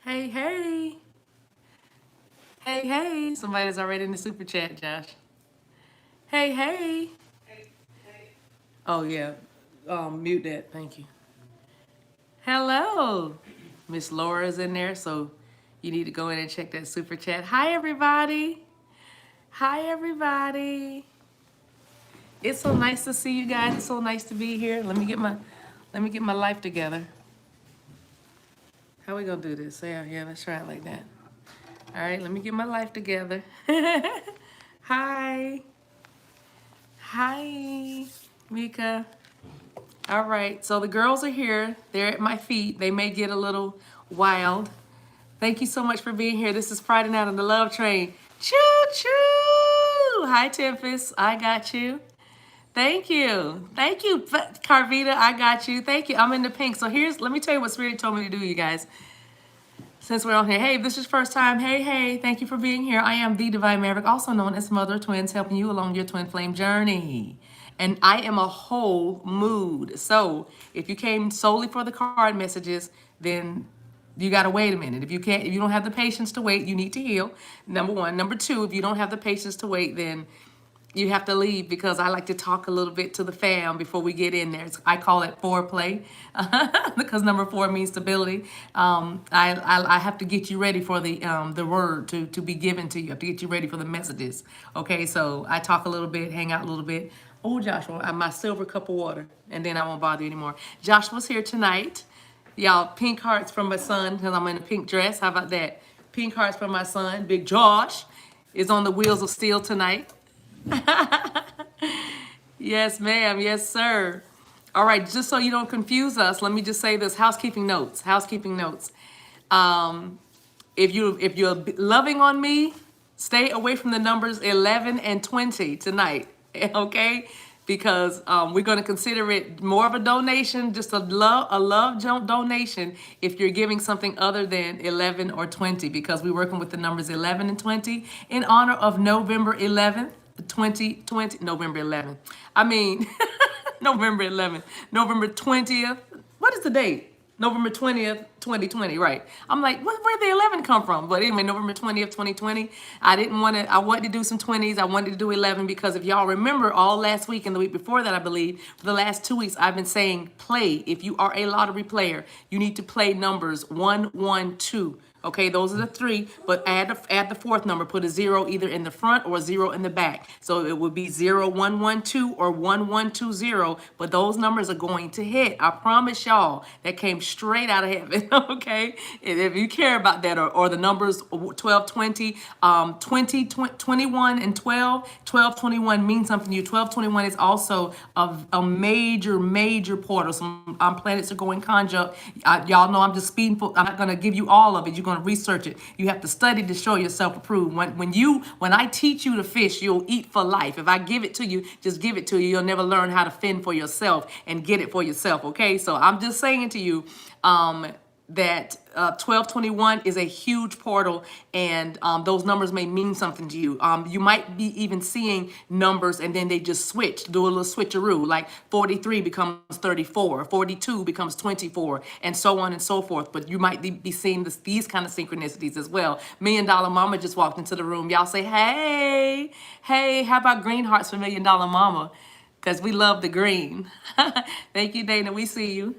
Hey, hey. Hey, hey. Somebody's already in the super chat, Josh. Hey, hey. Oh, yeah. Mute that. Thank you. Hello. Miss Laura's in there, so you need to go in and check that super chat. Hi, everybody. Hi, everybody. It's so nice to see you guys. It's so nice to be here. Let me get my life together. How we gonna do this? Yeah, let's try it like that. All right, let me get my life together. Hi. Hi, Mika. All right, so the girls are here. They're at my feet. They may get a little wild. Thank you so much for being here. This is Friday Night on the Love Train. Choo choo! Hi, Tempest. I got you. Thank you. Thank you, Carvita. I got you. Thank you. I'm in the pink. So let me tell you what Spirit told me to do, you guys. Since we're on here, hey, if this is your first time, hey, hey, thank you for being here. I am the Divine Maverick, also known as Mother of Twins, helping you along your twin flame journey. And I am a whole mood. So if you came solely for the card messages, then you gotta wait a minute. If you don't have the patience to wait, you need to heal. Number one. Number two, if you don't have the patience to wait, then you have to leave because I like to talk a little bit to the fam before we get in there. I call it foreplay because number 4 means stability. I have to get you ready for the word to be given to you. I have to get you ready for the messages. Okay, so I talk a little bit, hang out a little bit. Oh, Joshua, my silver cup of water, and then I won't bother you anymore. Joshua's here tonight. Y'all, pink hearts from my son because I'm in a pink dress. How about that? Pink hearts from my son. Big Josh is on the wheels of steel tonight. Yes, ma'am. Yes, sir. All right, just so you don't confuse us, let me just say this: housekeeping notes. Housekeeping notes. Um, if you're loving on me, stay away from the numbers 11 and 20 tonight, okay? Because we're going to consider it more of a donation, just a love donation if you're giving something other than 11 or 20, because we're working with the numbers 11 and 20 in honor of November 11th, 2020, November 11th. I mean, November 11th, November 20th. What is the date? November 20th, 2020, right. I'm like, where'd the 11 come from? But anyway, November 20th, 2020. I wanted to do some 20s. I wanted to do 11 because if y'all remember all last week and the week before that, I believe, for the last 2 weeks, I've been saying play. If you are a lottery player, you need to play numbers 1, 1, 2. Okay, those are the 3, but add the 4th number. Put a 0 either in the front or a 0 in the back. So it would be 0112 or 1120. But those numbers are going to hit. I promise y'all. That came straight out of heaven. Okay, and if you care about that, or the numbers 12, 20, 20, 21, and 12. 12, 21 means something to you. 12, 21 is also a major portal. Some planets are going conjunct. Y'all know I'm just speeding. I'm not going to give you all of it. You're going to research it. You have to study to show yourself approved. When I teach you to fish, you'll eat for life. If I give it to you, just give it to you. You'll never learn how to fend for yourself and get it for yourself. Okay, so I'm just saying to you that 1221 is a huge portal, and those numbers may mean something to you. You might be even seeing numbers and then they just switch, do a little switcheroo, like 43 becomes 34, 42 becomes 24, and so on and so forth. But you might be seeing these kind of synchronicities as well. $1 Million Mama just walked into the room. Y'all say, hey, hey, how about green hearts for $1 Million Mama? Because we love the green. Thank you, Dana. We see you.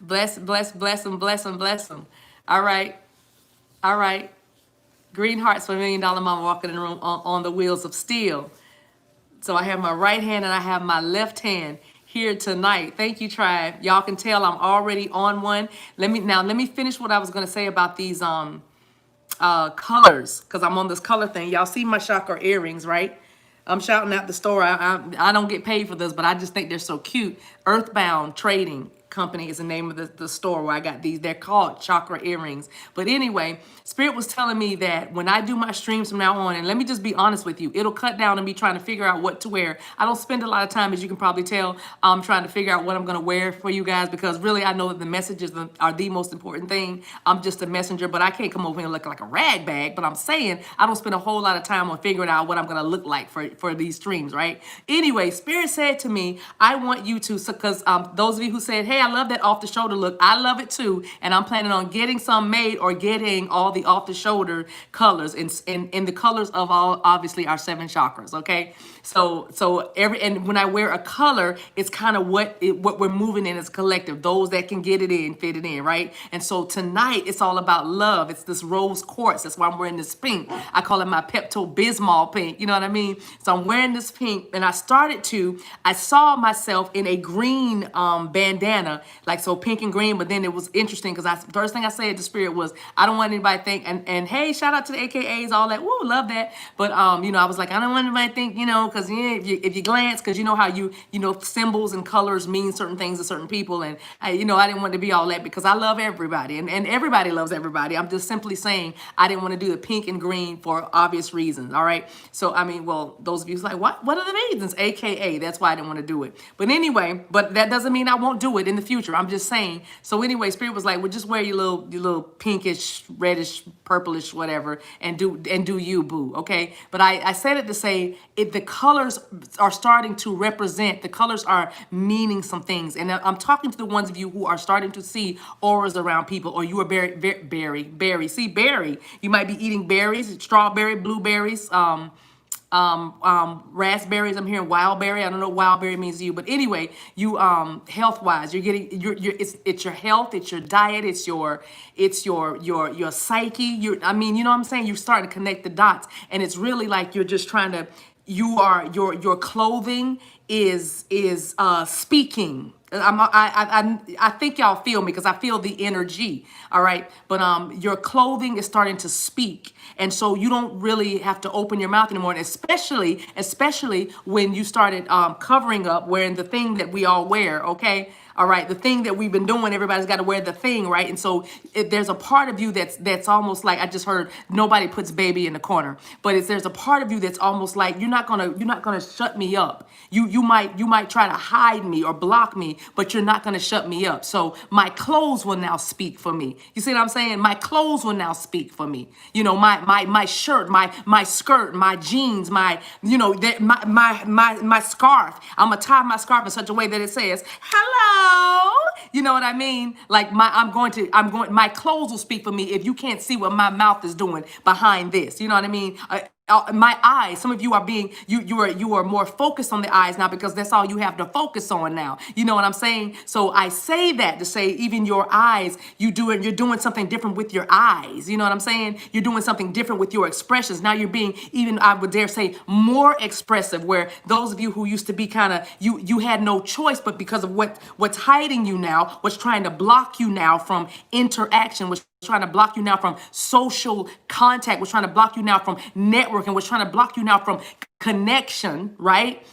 Bless them, bless them, bless them. All right, all right. Green hearts for $1 Million Mama walking in the room on the wheels of steel. So I have my right hand and I have my left hand here tonight. Thank you, tribe. Y'all can tell I'm already on one. Let me finish what I was gonna say about these colors, because I'm on this color thing. Y'all see my chakra earrings, right? I'm shouting out the store. I don't get paid for this, but I just think they're so cute. Earthbound Trading Company is the name of the store where I got these. They're called chakra earrings. But anyway, Spirit was telling me that when I do my streams from now on, and let me just be honest with you, it'll cut down on me trying to figure out what to wear. I don't spend a lot of time, as you can probably tell, trying to figure out what I'm going to wear for you guys, because really I know that the messages are the most important thing. I'm just a messenger, but I can't come over here and look like a rag bag. But I'm saying I don't spend a whole lot of time on figuring out what I'm going to look like for these streams, right? Anyway, Spirit said to me, I want you to, because those of you who said, hey, Renee, I love that off the shoulder look. I love it too. And I'm planning on getting some made or getting all the off the shoulder colors in the colors of all, obviously, our 7 chakras. Okay. So and when I wear a color, it's kind of what we're moving in as a collective. Those that can get it in, fit it in, right? And so tonight it's all about love. It's this rose quartz. That's why I'm wearing this pink. I call it my Pepto Bismol pink. You know what I mean? So I'm wearing this pink, and I saw myself in a green bandana, like so pink and green. But then it was interesting because first thing I said to Spirit was, I don't want anybody to think, and hey, shout out to the AKAs, all that. Woo, love that. But I was like, I don't want anybody to think, because if you glance, because you know how symbols and colors mean certain things to certain people, and I didn't want to be all that because I love everybody, and everybody loves everybody. I'm just simply saying I didn't want to do the pink and green for obvious reasons. All right. So those of you like, what are the reasons? AKA, that's why I didn't want to do it. But anyway, but that doesn't mean I won't do it in the future. I'm just saying. So anyway, Spirit was like, well, just wear your little pinkish, reddish, purplish, whatever, and do you, boo. Okay. But I said it to say the colors are starting to represent, the colors are meaning some things. And I'm talking to the ones of you who are starting to see auras around people, or you are berry. See, berry. You might be eating berries, strawberry, blueberries, raspberries. I'm hearing wildberry. I don't know what wildberry means to you, but anyway, you health wise, you're getting it's your health, it's your diet, it's your psyche. You know what I'm saying? You're starting to connect the dots, and it's really like you're just trying to. Your clothing is speaking. I think y'all feel me because I feel the energy. All right. But your clothing is starting to speak. And so you don't really have to open your mouth anymore. And especially when you started covering up, wearing the thing that we all wear. Okay. All right, the thing that we've been doing, everybody's got to wear the thing, right? And so there's a part of you that's almost like, I just heard nobody puts baby in the corner, but there's a part of you that's almost like you're not gonna shut me up. You might try to hide me or block me, but you're not gonna shut me up. So my clothes will now speak for me. You see what I'm saying? My clothes will now speak for me. My shirt, my skirt, my jeans, my scarf. I'm gonna tie my scarf in such a way that it says hello. You know what I mean? Like my clothes will speak for me if you can't see what my mouth is doing behind this. You know what I mean? My eyes, some of you are you are more focused on the eyes now because that's all you have to focus on now. You know what I'm saying? So I say that to say even your eyes, you're doing something different with your eyes. You know what I'm saying? You're doing something different with your expressions. Now you're being even, I would dare say, more expressive, where those of you who used to be kind of, you had no choice, but because of what's hiding you now, what's trying to block you now from interaction, what's trying to block you now from social contact, what's trying to block you now from networking, what's trying to block you now from connection, right?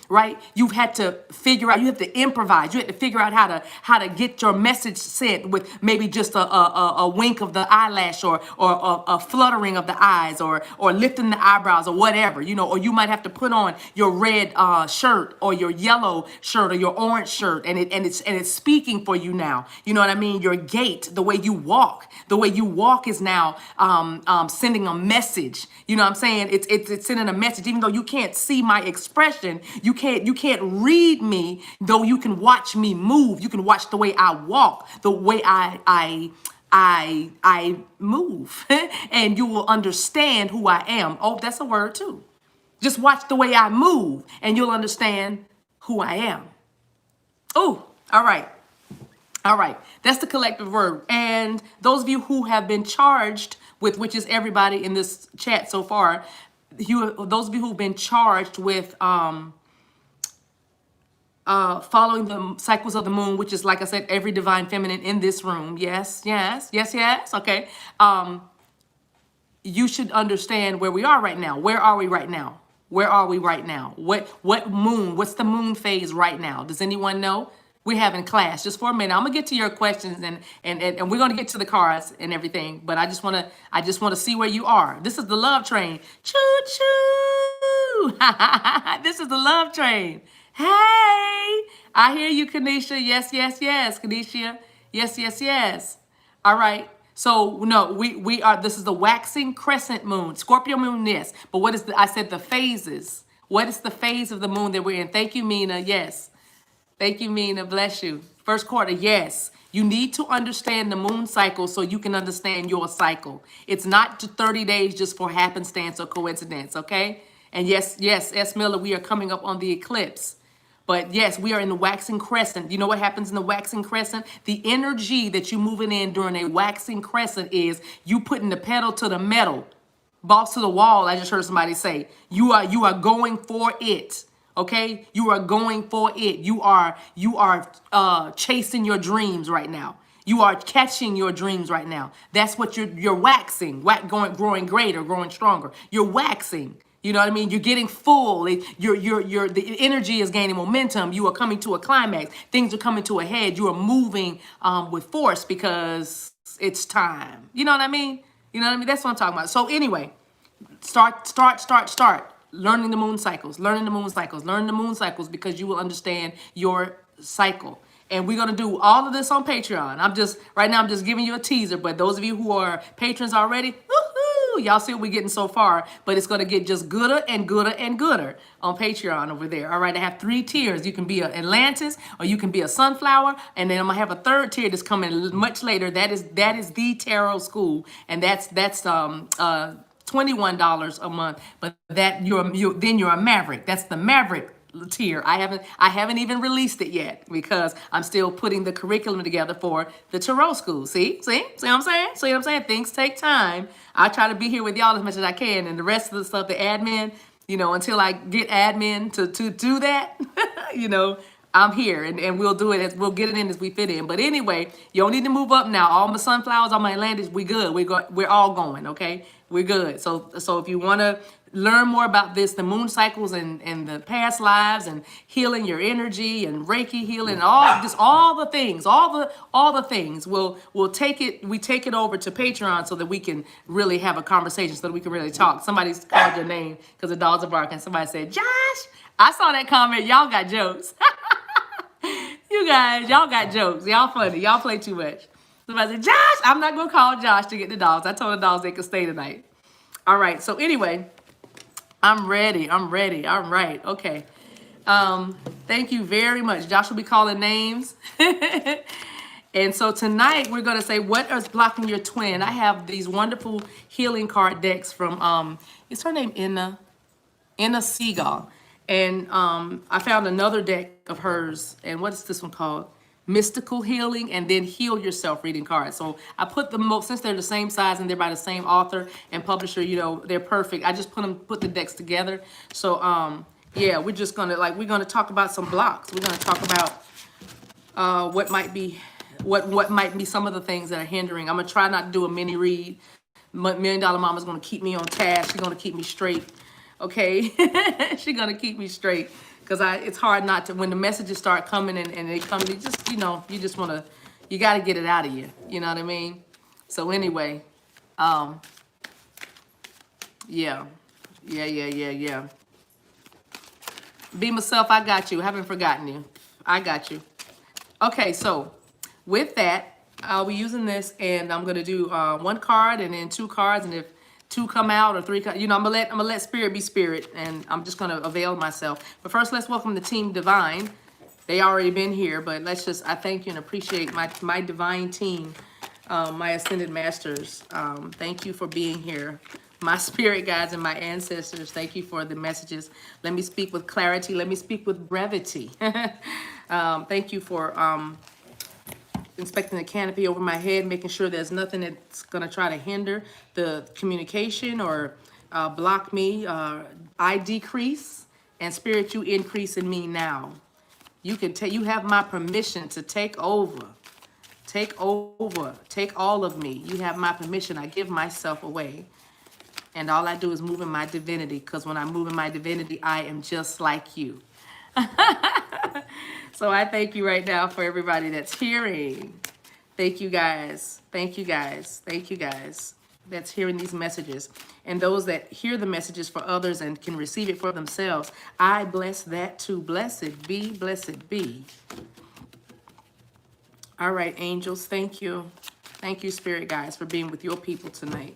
You've had to figure out, you have to improvise, you had to figure out how to get your message sent with maybe just a wink of the eyelash or a fluttering of the eyes or lifting the eyebrows or whatever, or you might have to put on your red shirt or your yellow shirt or your orange shirt, and it's speaking for you now. You know what I mean? Your gait, the way you walk is now sending a message. You know what I'm saying? It's sending a message, even though you can't see my expression, you can't read me, though you can watch me move. You can watch the way I walk, the way I move, and you will understand who I am. Oh, that's a word too. Just watch the way I move, and you'll understand who I am. Oh, all right. All right, that's the collective word. And those of you who have been charged with, which is everybody in this chat so far, those of you who've been charged with following the cycles of the moon, which is, like I said, every divine feminine in this room. Yes. Okay. You should understand where we are right now. Where are we right now? What moon? What's the moon phase right now? Does anyone know? We're having class just for a minute. I'm gonna get to your questions and we're gonna get to the cards and everything. But I just wanna see where you are. This is the love train. Choo choo. This is the love train. Hey, I hear you, Kanisha. Yes, Kanisha. Yes. All right. So no, we are. This is the waxing crescent moon, Scorpio moon. Yes, but what is I said the phases. What is the phase of the moon that we're in? Thank you, Mina. Yes. Thank you, Mina. Bless you. First quarter, yes. You need to understand the moon cycle so you can understand your cycle. It's not 30 days just for happenstance or coincidence, okay? And yes, S. Miller, we are coming up on the eclipse. But yes, we are in the waxing crescent. You know what happens in the waxing crescent? The energy that you're moving in during a waxing crescent is you putting the pedal to the metal, balls to the wall. I just heard somebody say, you are going for it. Okay, you are going for it. You are chasing your dreams right now. You are catching your dreams right now. That's what you're waxing, growing greater, growing stronger. You're waxing. You know what I mean? You're getting full. The energy is gaining momentum. You are coming to a climax. Things are coming to a head. You are moving with force because it's time. You know what I mean? You know what I mean? That's what I'm talking about. So anyway, start. Learning the moon cycles, learning the moon cycles because you will understand your cycle. And we're going to do all of this on Patreon. Right now I'm just giving you a teaser, but those of you who are patrons already, woohoo, y'all see what we're getting so far, but it's going to get just gooder and gooder and gooder on Patreon over there. All right, I have 3 tiers. You can be an Atlantis or you can be a sunflower, and then I'm going to have a 3rd tier that's coming much later. That is the Tarot School, and that's $21 a month, but then you're a Maverick. That's the Maverick tier. I haven't even released it yet because I'm still putting the curriculum together for the Tarot School. See what I'm saying? See what I'm saying? Things take time. I try to be here with y'all as much as I can, and the rest of the stuff, the admin, until I get admin to do that, I'm here, and we'll do it we'll get it in as we fit in. But anyway, you don't need to move up now. All my sunflowers, all my Atlantis, we good. We're all going, okay? We're good. So if you want to learn more about this, the moon cycles and the past lives and healing your energy and Reiki healing, all the things, we'll take it over to Patreon so that we can really have a conversation, so that we can really talk. Somebody's called your name because the dogs are barking. Somebody said, Josh, I saw that comment. Y'all got jokes. You guys, y'all got jokes. Y'all funny. Y'all play too much. Somebody said, Josh, I'm not going to call Josh to get the dogs. I told the dogs they could stay tonight. All right. So anyway, I'm ready. All right. Okay. Thank you very much. Josh will be calling names. And so tonight we're going to say, what is blocking your twin? I have these wonderful healing card decks from, is her name Inna Seagal. And I found another deck of hers, and what is this one called? Mystical Healing, and then Heal Yourself reading cards. So I put them, since they're the same size and they're by the same author and publisher, they're perfect. I just put the decks together. So yeah, we're just gonna we're gonna talk about some blocks. We're gonna talk about what might be some of the things that are hindering. I'm gonna try not to do a mini read. $1 Million Mama's gonna keep me on task. She's gonna keep me straight. Okay, she's gonna keep me straight because it's hard not to, when the messages start coming and they come, you gotta get it out of you. You know what I mean? So anyway, yeah. Be myself, I got you. Haven't forgotten you. I got you. Okay, so with that, I'll be using this, and I'm gonna do 1 card and then 2 cards, and if 2 come out or 3 come, I'm gonna let spirit be spirit, and I'm just gonna avail myself. But first, let's welcome the team Divine. They already been here, but I thank you and appreciate my divine team, my ascended masters. Thank you for being here. My spirit guides and my ancestors, thank you for the messages. Let me speak with clarity. Let me speak with brevity. Thank you for inspecting the canopy over my head, making sure there's nothing that's going to try to hinder the communication or block me. I decrease, and spirit, you increase in me now. You have my permission to take over. Take all of me. You have my permission. I give myself away. And all I do is move in my divinity, because when I move in my divinity, I am just like you. So I thank you right now for everybody that's hearing. Thank you guys. Thank you guys. Thank you guys that's hearing these messages. And those that hear the messages for others and can receive it for themselves. I bless that too. Blessed be, blessed be. All right, angels, thank you. Thank you, spirit guides, for being with your people tonight.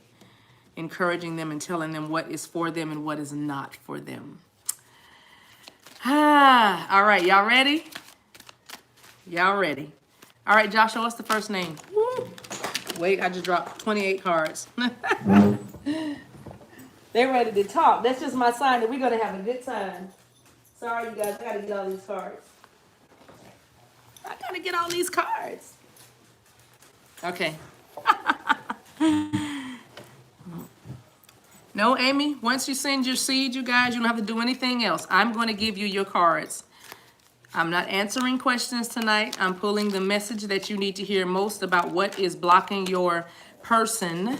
Encouraging them and telling them what is for them and what is not for them. All right, y'all ready? Y'all ready? All right, Joshua, what's the first name? Woo. Wait, I just dropped 28 cards. They're ready to talk. That's just my sign that we're going to have a good time. Sorry, you guys. I got to get all these cards. I got to get all these cards. Okay. No, Amy, once you send your seed, you guys, you don't have to do anything else. I'm going to give you your cards. I'm not answering questions tonight. I'm pulling the message that you need to hear most about what is blocking your person.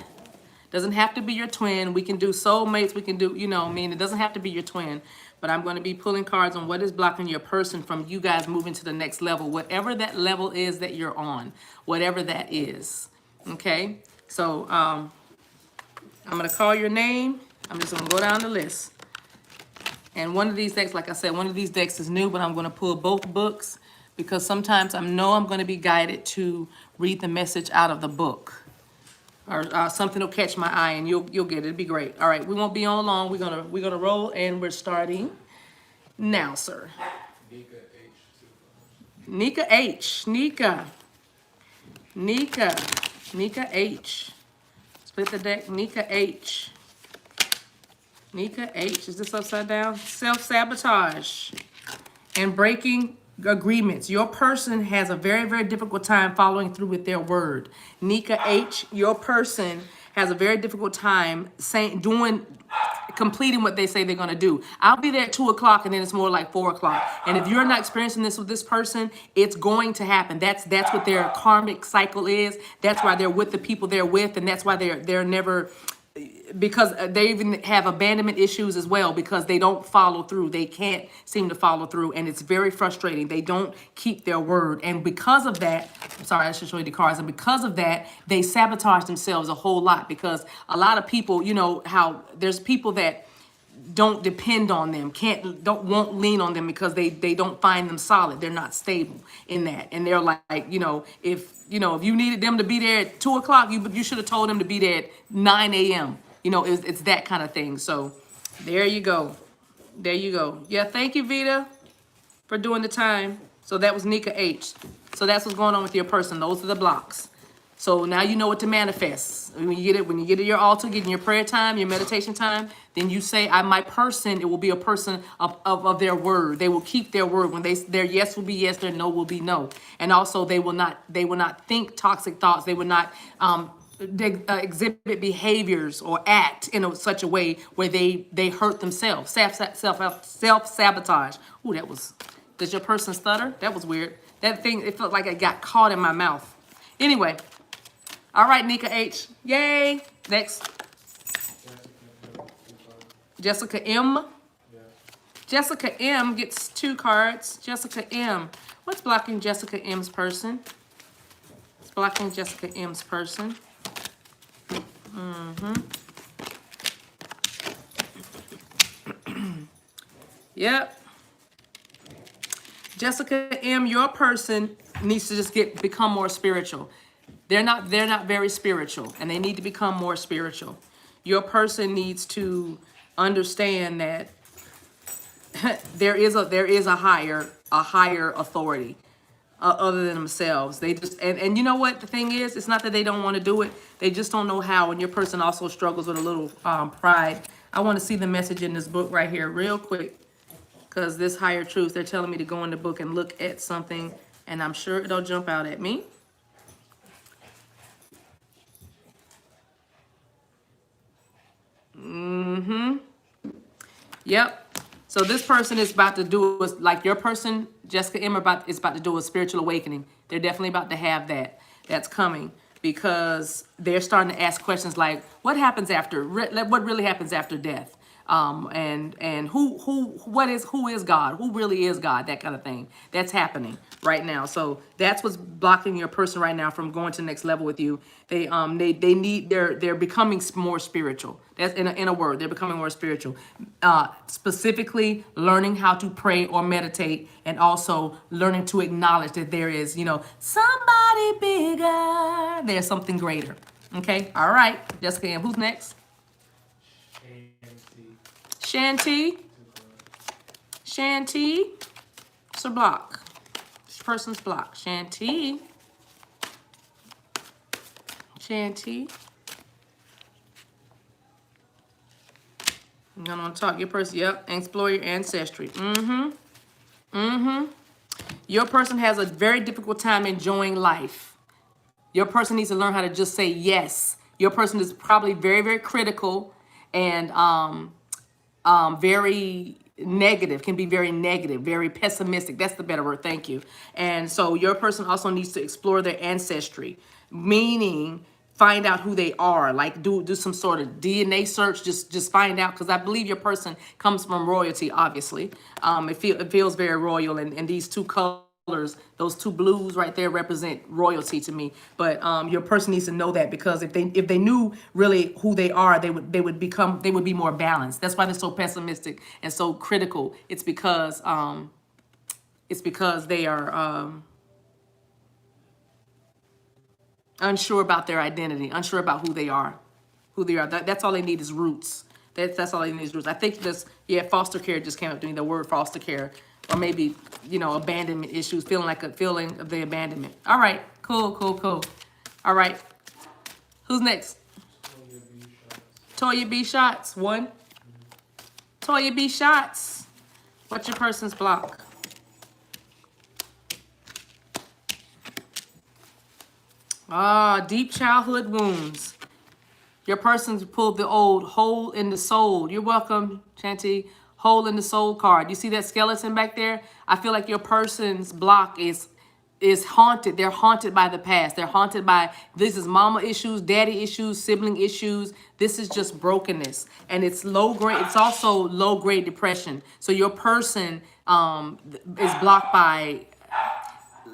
Doesn't have to be your twin. We can do soulmates. We can do, you know, I mean, it doesn't have to be your twin. But I'm going to be pulling cards on what is blocking your person from you guys moving to the next level. Whatever that level is that you're on. Whatever that is. Okay? So, I'm going to call your name. I'm just going to go down the list. And one of these decks, like I said, one of these decks is new, but I'm going to pull both books because sometimes I know I'm going to be guided to read the message out of the book. Or something will catch my eye and you'll get it. It'll be great. All right, we won't be on long. We're gonna roll and we're starting now, sir. Nika H. Nika H. Split the deck. Nika H. Nika H. Is this upside down? Self-sabotage and breaking agreements. Your person has a very, very difficult time following through with their word. Nika H. Your person has a very difficult time completing what they say they're going to do. I'll be there at 2 o'clock and then it's more like 4 o'clock. And if you're not experiencing this with this person, it's going to happen. That's what their karmic cycle is. That's why they're with the people they're with. And that's why they're never, because they even have abandonment issues as well because they don't follow through. They can't seem to follow through and it's very frustrating. They don't keep their word. And because of that, I'm sorry, I should show you the cards. And because of that, they sabotage themselves a whole lot because a lot of people, you know, how there's people that don't depend on them, won't lean on them because they don't find them solid. They're not stable in that. And they're like, if you needed them to be there at 2 o'clock, you should have told them to be there at 9 a.m. It's that kind of thing. So there you go. There you go. Yeah, thank you, Vita, for doing the time. So that was Nika H. So that's what's going on with your person. Those are the blocks. So now you know what to manifest. When you get to your altar, get in your prayer time, your meditation time, then you say, my person, it will be a person of their word. They will keep their word. When their yes will be yes, their no will be no. And also they will not think toxic thoughts. They will not exhibit behaviors or act in such a way where they hurt themselves. Self-sabotage. Ooh, does your person stutter? That was weird. That thing, it felt like it got caught in my mouth. Anyway. All right, Nika H. Yay. Next. Jessica M. Jessica M gets 2 cards. Jessica M. What's blocking Jessica M's person? It's blocking Jessica M's person. Yep. Jessica M, your person needs to just become more spiritual. They're not very spiritual, and they need to become more spiritual. Your person needs to understand that there is a higher authority other than themselves. They just and you know what the thing is? It's not that they don't want to do it. They just don't know how. And your person also struggles with a little pride. I want to see the message in this book right here real quick, because this higher truth, they're telling me to go in the book and look at something, and I'm sure it'll jump out at me. Yep. So this person is about to do, like your person, Jessica M, is about to do a spiritual awakening. They're definitely about to have that. That's coming because they're starting to ask questions like, what really happens after death? And who is God? Who really is God? That kind of thing. That's happening right now. So that's what's blocking your person right now from going to the next level with you. They're becoming more spiritual. That's in a word, they're becoming more spiritual. Specifically learning how to pray or meditate, and also learning to acknowledge that there is, somebody bigger. There's something greater. Okay. All right. Jessica M. Who's next? Shanti. It's a block. This person's block. Shanti. Chanty. I'm gonna talk your person. Yep, and explore your ancestry. Your person has a very difficult time enjoying life. Your person needs to learn how to just say yes. Your person is probably very, very critical and very negative, can be very negative, very pessimistic. That's the better word. Thank you. And so your person also needs to explore their ancestry, meaning find out who they are, like do some sort of DNA search, just find out, because I believe your person comes from royalty, obviously. It feels very royal, and these two colors, those two blues right there represent royalty to me. But your person needs to know that, because if they knew really who they are, they would be more balanced. That's why they're so pessimistic and so critical. It's because they are unsure about their identity, unsure about who they are. That's all they need is roots. That's all they need is roots. I think this, foster care just came up to me, the word foster care, or maybe, abandonment issues, feeling like a feeling of the abandonment. All right, cool. All right, who's next? Toya B. Shots, one. Toya B. Shots. What's your person's block? Deep childhood wounds. Your person's pulled the old hole in the soul. You're welcome, Chanty. Hole in the soul card. You see that skeleton back there? I feel like your person's block is haunted. They're haunted by the past. They're haunted by, this is mama issues, daddy issues, sibling issues. This is just brokenness. And it's low grade. It's also low grade depression. So your person is blocked by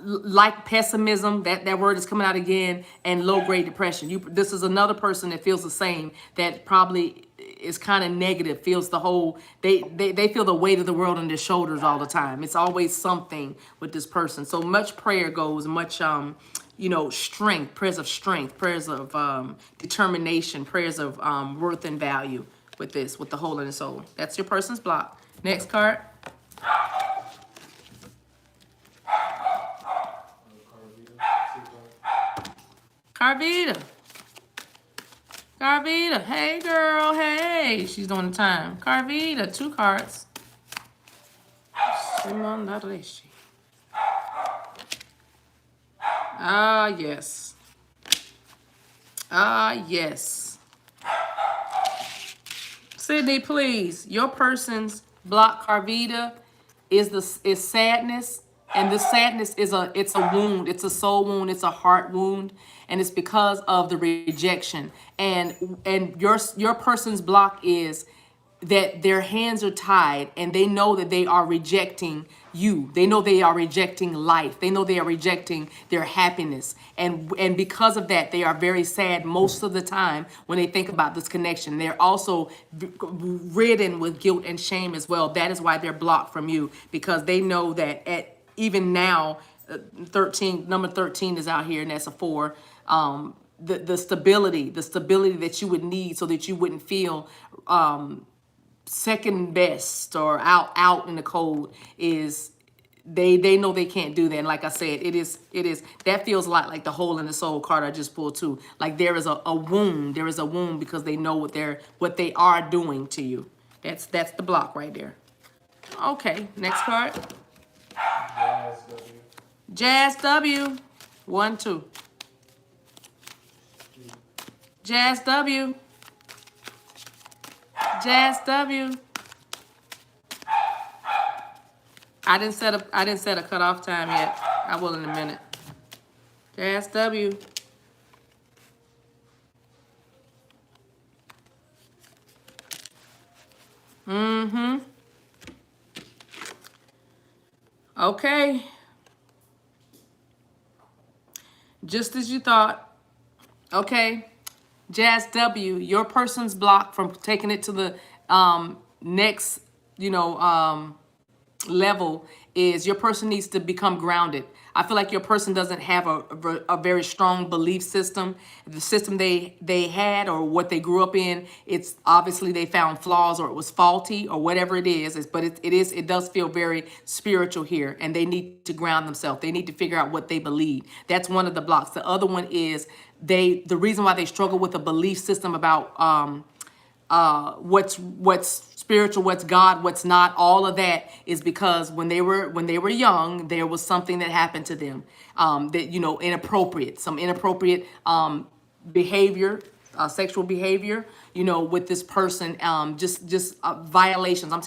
like pessimism, that word is coming out again, and low grade depression. This is another person that feels the same, that probably is kind of negative, feels the whole, they feel the weight of the world on their shoulders all the time. It's always something with this person. So much prayer goes, much strength, prayers of strength, prayers of determination, prayers of worth and value with the hole in the soul. That's your person's block. Next card. Carvita, hey girl, hey. She's doing the time. Carvita, 2 cards. Yes. Yes. Sydney, please. Your person's block, Carvita, is sadness. And this sadness it's a wound, it's a soul wound, it's a heart wound, and it's because of the rejection. And your person's block is that their hands are tied, and they know that they are rejecting you. They know they are rejecting life. They know they are rejecting their happiness. And because of that, they are very sad most of the time when they think about this connection. They're also ridden with guilt and shame as well. That is why they're blocked from you, because they know that even now, number 13 is out here, and that's a 4. The stability that you would need so that you wouldn't feel second best or out in the cold is they know they can't do that. And like I said, it is that feels a lot like the hole in the soul card I just pulled too. Like there is a wound. There is a wound because they know what they are doing to you. That's the block right there. Okay, next card. Jazz W. 1, 2. Jazz W. Jazz W. I didn't set a cutoff time yet. I will in a minute. Jazz W. Okay. Just as you thought. Okay. Jazz W, your person's blocked from taking it to the next, level is your person needs to become grounded. I feel like your person doesn't have a very strong belief system. The system they had or what they grew up in, it's obviously they found flaws or it was faulty or whatever it is. But it does feel very spiritual here, and they need to ground themselves. They need to figure out what they believe. That's one of the blocks. The other one is the reason why they struggle with a belief system about what's spiritual, what's God, what's not, all of that is because when they were young, there was something that happened to them, that, you know, some inappropriate behavior, sexual behavior, you know, with this person, just violations. I'm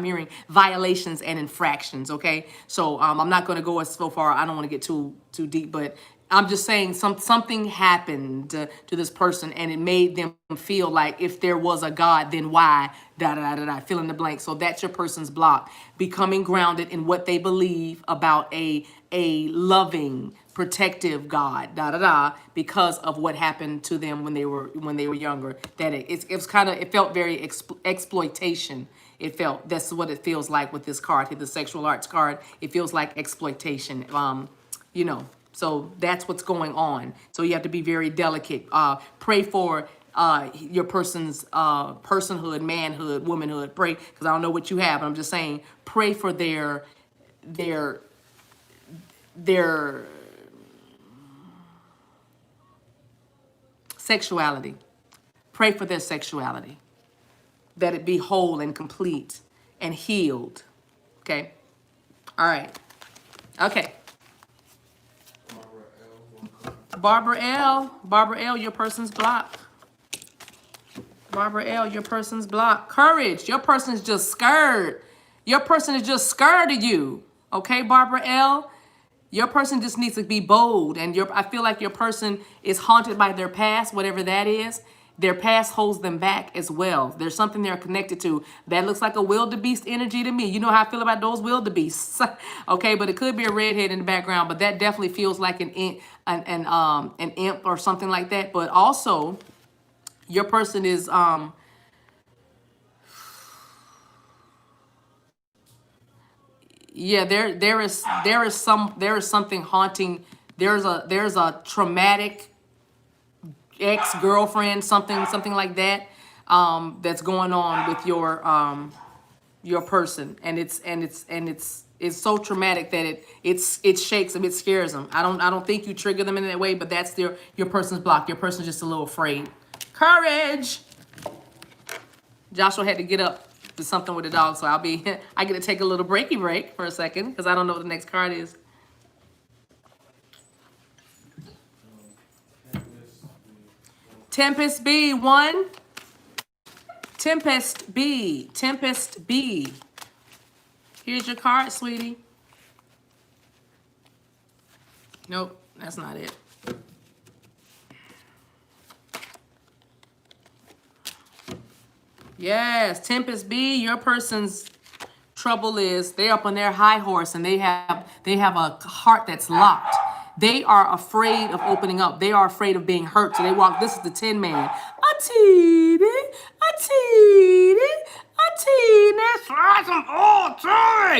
hearing violations and infractions. Okay, so I'm not going to go as so far. I don't want to get too deep, but I'm just saying something happened to this person, and it made them feel like if there was a God, then why, da da da da, fill in the blank. So that's your person's block. Becoming grounded in what they believe about a loving, protective God, da da da, because of what happened to them when they were younger. That it felt very exploitation. It felt, that's what it feels like with this card, the sexual arts card. It feels like exploitation. You know. So that's what's going on. So you have to be very delicate. Pray for your person's personhood, manhood, womanhood. Pray, because I don't know what you have. But I'm just saying, pray for their sexuality. Pray for their sexuality, that it be whole and complete and healed. Okay. All right. Okay. Barbara L, your person's block. Barbara L, your person's block. Courage, your person is just scared. Your person is just scared of you. Okay, Barbara L, your person just needs to be bold. And I feel like your person is haunted by their past, whatever that is. Their past holds them back as well. There's something they're connected to that looks like a wildebeest energy to me. You know how I feel about those wildebeests. Okay, but it could be a redhead in the background, but that definitely feels like an imp or something like that. But also, your person is yeah, there is something haunting. There's a traumatic ex-girlfriend, something like that, that's going on with your person, and it's so traumatic that it shakes them, it scares them. I don't think you trigger them in that way, but that's your person's block. Your person's just a little afraid. Courage. Joshua had to get up to something with the dog, so I get to take a little break for a second because I don't know what the next card is. Tempest B, 1. Tempest B. Here's your card, sweetie. Nope, that's not it. Yes, Tempest B, your person's trouble is they're up on their high horse and they have a heart that's locked. They are afraid of opening up. They are afraid of being hurt. So they walk, this is the Tin Man. That's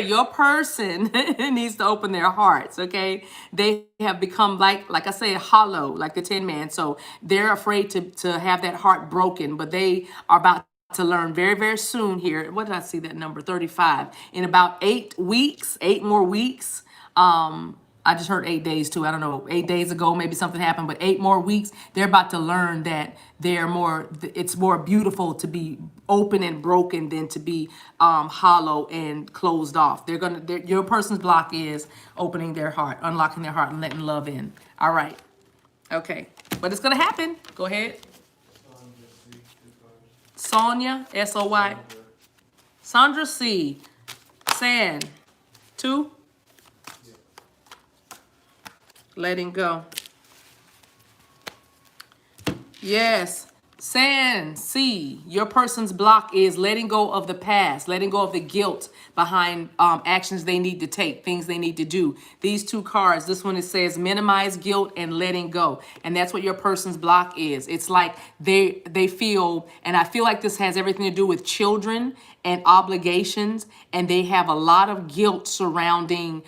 your person needs to open their hearts, okay? They have become like I said, hollow, like the Tin Man. So they're afraid to have that heart broken, but they are about to learn very, very soon here. What did I see that number? 35. In about 8 more weeks. I just heard 8 days too. I don't know, 8 days ago, maybe something happened, but 8 more weeks, they're about to learn that it's more beautiful to be open and broken than to be hollow and closed off. Your person's block is opening their heart, unlocking their heart and letting love in. All right. Okay. But it's going to happen. Go ahead. Sonia, S-O-Y. Sandra C. San. 2. Letting go. Yes. San C. Your person's block is letting go of the past, letting go of the guilt behind actions they need to take, things they need to do. These 2 cards, this one, it says minimize guilt and letting go. And that's what your person's block is. It's like they feel, and I feel like this has everything to do with children and obligations, and they have a lot of guilt surrounding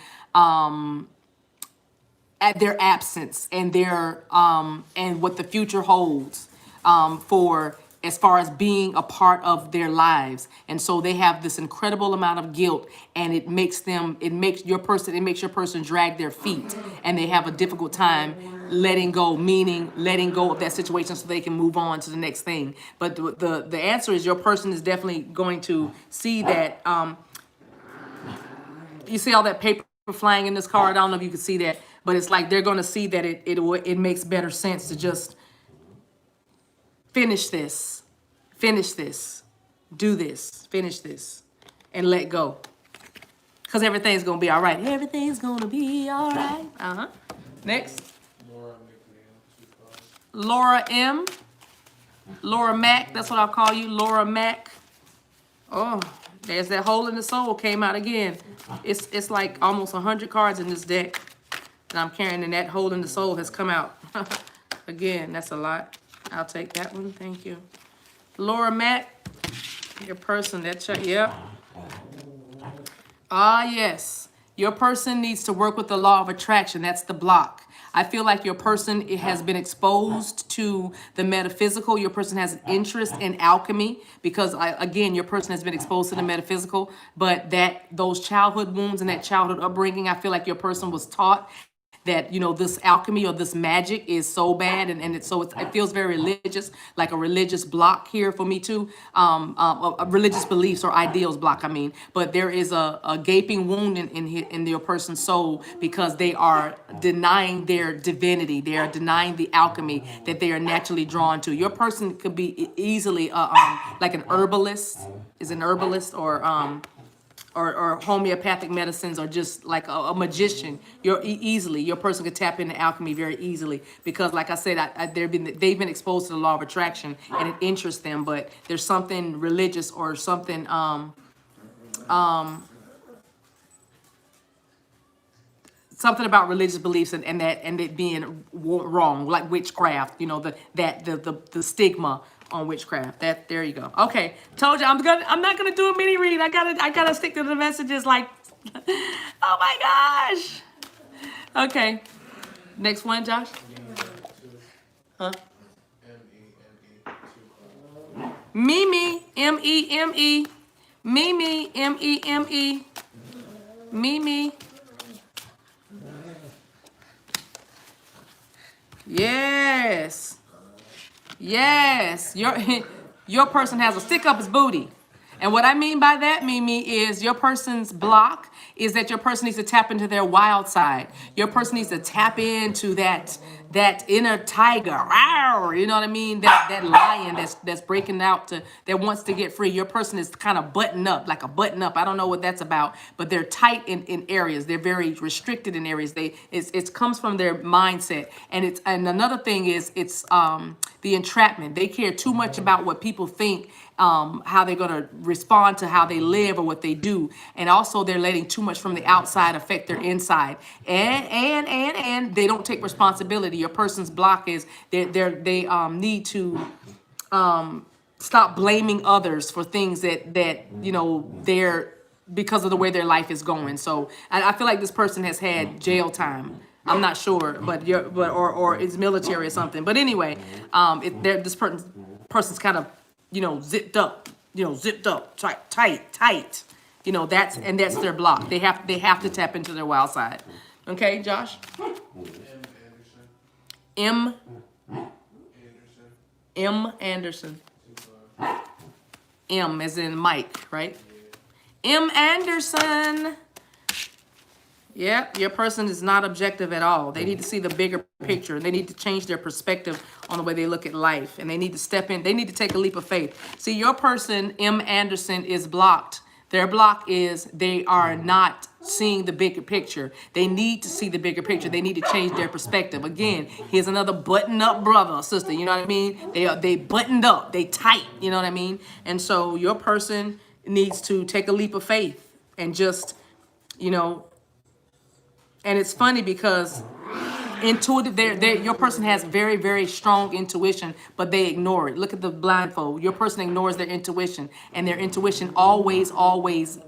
at their absence and their and what the future holds for as far as being a part of their lives. And so they have this incredible amount of guilt, and it makes your person drag their feet, and they have a difficult time letting go, meaning letting go of that situation so they can move on to the next thing. But the answer is your person is definitely going to see that, you see all that paper flying in this card. I don't know if you can see that, but it's like they're going to see that it makes better sense to just finish this, do this, finish this, and let go. Because everything's going to be all right. Everything's going to be all right. Next. Laura M. Laura Mack, that's what I'll call you, Laura Mack. Oh, there's that hole in the soul came out again. It's like almost 100 cards in this deck that I'm carrying, and that hole in the soul has come out. Again, that's a lot. I'll take that one, thank you. Laura Mack, your person, yep. Ah, yes. Your person needs to work with the law of attraction. That's the block. I feel like your person has been exposed to the metaphysical. Your person has an interest in alchemy because, again, your person has been exposed to the metaphysical. But those childhood wounds and that childhood upbringing, I feel like your person was taught that, this alchemy or this magic is so bad, and it feels very religious, like a religious block here for me too, a religious beliefs or ideals block, but there is a gaping wound in your person's soul because they are denying their divinity, they are denying the alchemy that they are naturally drawn to. Your person could be easily like an herbalist, or homeopathic medicines, or just like a magician. Your person could tap into alchemy very easily because, like I said, they've been exposed to the law of attraction and it interests them. But there's something religious or something something about religious beliefs and it being wrong, like witchcraft. The stigma on witchcraft. There you go. Okay, told you I'm not gonna do a mini read. I gotta stick to the messages. Like, oh my gosh. Okay, next one, Josh. Huh? Mimi, M-E-M-E. Mimi, M-E-M-E. Mimi. Yes. Yes, your person has a stick up his booty. And what I mean by that, Mimi, is your person's block is that your person needs to tap into their wild side. Your person needs to tap into that inner tiger. You know what I mean? That lion that's breaking out that wants to get free. Your person is kind of buttoned up, like a button up. I don't know what that's about, but they're tight in areas. They're very restricted in areas. It comes from their mindset. And another thing is it's the entrapment. They care too much about what people think, how they're gonna respond to how they live or what they do, and also they're letting too much from the outside affect their inside, and they don't take responsibility. Your person's block is they need to stop blaming others for things that they're because of the way their life is going. So I feel like this person has had jail time. I'm not sure, or it's military or something. But anyway, this person's kind of zipped up, tight. That's their block. They have to tap into their wild side. Okay, Josh. M. Anderson. M as in Mike, right? M. Anderson. Yep, your person is not objective at all. They need to see the bigger picture. They need to change their perspective on the way they look at life. And they need to step in. They need to take a leap of faith. See, your person, M. Anderson, is blocked. Their block is they are not seeing the bigger picture. They need to see the bigger picture. They need to change their perspective. Again, here's another buttoned up brother or sister. You know what I mean? They buttoned up. They tight. You know what I mean? And so your person needs to take a leap of faith and just, and it's funny because intuitive, your person has very, very strong intuition, but they ignore it. Look at the blindfold. Your person ignores their intuition, and their intuition always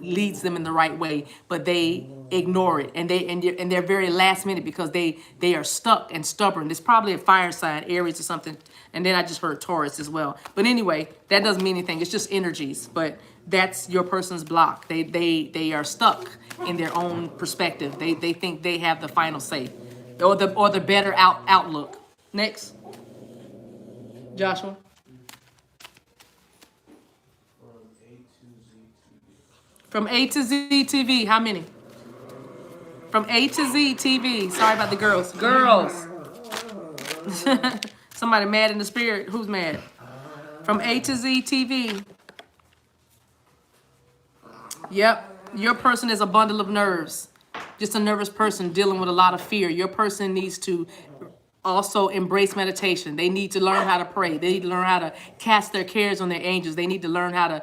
leads them in the right way, but they ignore it, and they're very last minute because they are stuck and stubborn. It's probably a fire sign, Aries or something, And then I just heard Taurus as well. But anyway, that doesn't mean anything. It's just energies. But that's your person's block. They are stuck in their own perspective. They think they have the final say, or the better outlook. Next, Joshua. From A to Z TV, how many? From A to Z TV. Sorry about the girls. Girls. Somebody mad in the spirit. Who's mad? From A to Z TV. Yep. Your person is a bundle of nerves. Just a nervous person dealing with a lot of fear. Your person needs to also embrace meditation. They need to learn how to pray. They need to learn how to cast their cares on their angels. They need to learn how to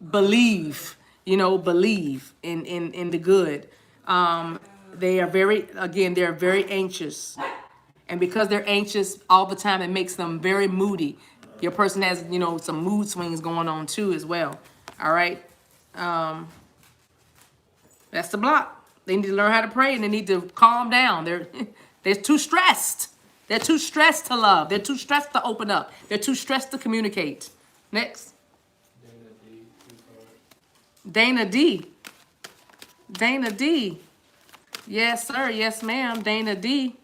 believe, believe in the good. They are they're very anxious. And because they're anxious all the time, it makes them very moody. Your person has, some mood swings going on too as well. All right. That's the block. They need to learn how to pray and they need to calm down. They're too stressed. They're too stressed to love. They're too stressed to open up. They're too stressed to communicate. Next. Dana D. Dana D. Yes, sir. Yes, ma'am. Dana D.